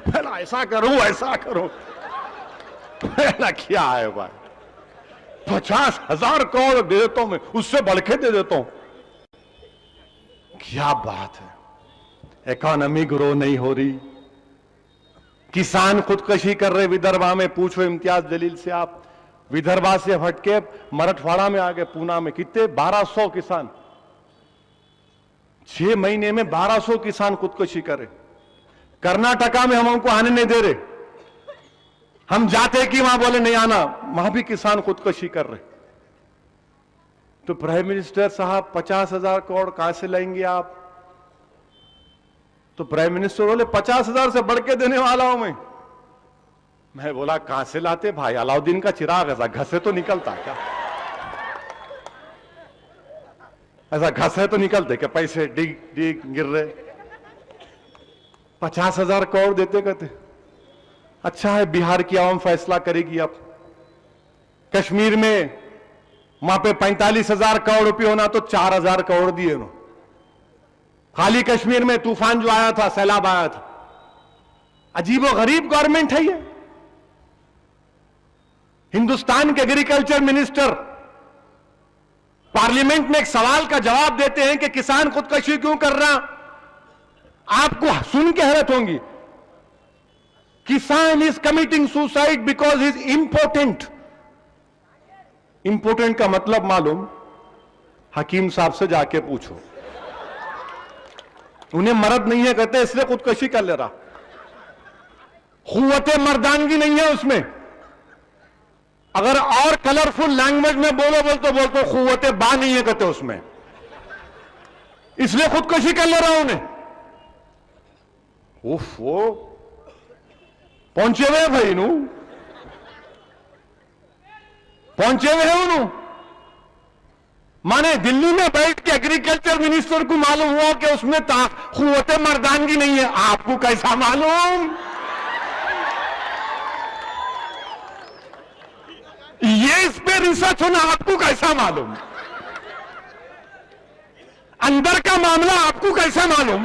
پہلا ایسا کروں کیا ہے بھائی، 50,000 کروڑ دے دیتا ہوں میں، اس سے بڑھ کے دے دیتا ہوں۔ کیا بات ہے، اکانومی گرو نہیں ہو رہی، کسان خودکشی کر رہے ودربھا میں۔ پوچھو امتیاز جلیل سے، آپ ودربھا سے ہٹ کے مرٹھواڑا میں آگے، پونا میں کتنے 1200 کسان، 6 مہینے میں 1200 کسان خودکشی کر رہے۔ کرناٹکا میں ہم ان کو آنے نہیں دے رہے، ہم جاتے کہ وہاں بولے نہیں آنا، وہاں بھی کسان خودکشی کر رہے۔ تو پرائم منسٹر صاحب 50,000 کروڑ کہاں سے لائیں گے آپ؟ تو پرائم منسٹر بولے 50,000 سے بڑھ کے دینے والا ہوں میں بولا کہاں سے لاتے بھائی، علاؤدین کا چراغ ایسا گھسے تو نکلتا کیا؟ ایسا گھسے تو نکلتے کہ پیسے ڈگ گر رہے؟ 50,000 کروڑ دیتے کہتے۔ اچھا ہے، بہار کی عوام فیصلہ کرے گی۔ اب کشمیر میں وہاں پہ 45,000 کروڑ روپے ہونا تو 4,000 کروڑ دیے انہوں۔ خالی کشمیر میں طوفان جو آیا تھا، سیلاب آیا تھا، عجیب و غریب گورنمنٹ ہے یہ۔ ہندوستان کے ایگریکلچر منسٹر پارلیمنٹ میں ایک سوال کا جواب دیتے ہیں کہ کسان خودکشی کیوں کر رہا؟ آپ کو سن کے حیرت ہوں گی، کسان is committing suicide because he is impotent۔ Important کا مطلب معلوم؟ حکیم صاحب سے جا کے پوچھو، انہیں مرد نہیں ہے کہتے اس لیے خودکشی کر لے رہا، قوت مردانگی نہیں ہے اس میں۔ اگر اور کلرفل لینگویج میں بولو قوت با نہیں ہے کہتے اس میں، اس لیے خودکشی کر لے رہا انہیں۔ وہ پہنچے ہوئے بھائی نو، پہنچے ہوئے ہیں انہوں، مانے دلی میں بیٹھ کے ایگریکلچر منسٹر کو معلوم ہوا کہ اس میں قوت مردانگی نہیں ہے، آپ کو کیسا معلوم؟ یہ اس پہ ریسرچ ہونا آپ کو کیسا معلوم؟ اندر کا معاملہ آپ کو کیسا معلوم؟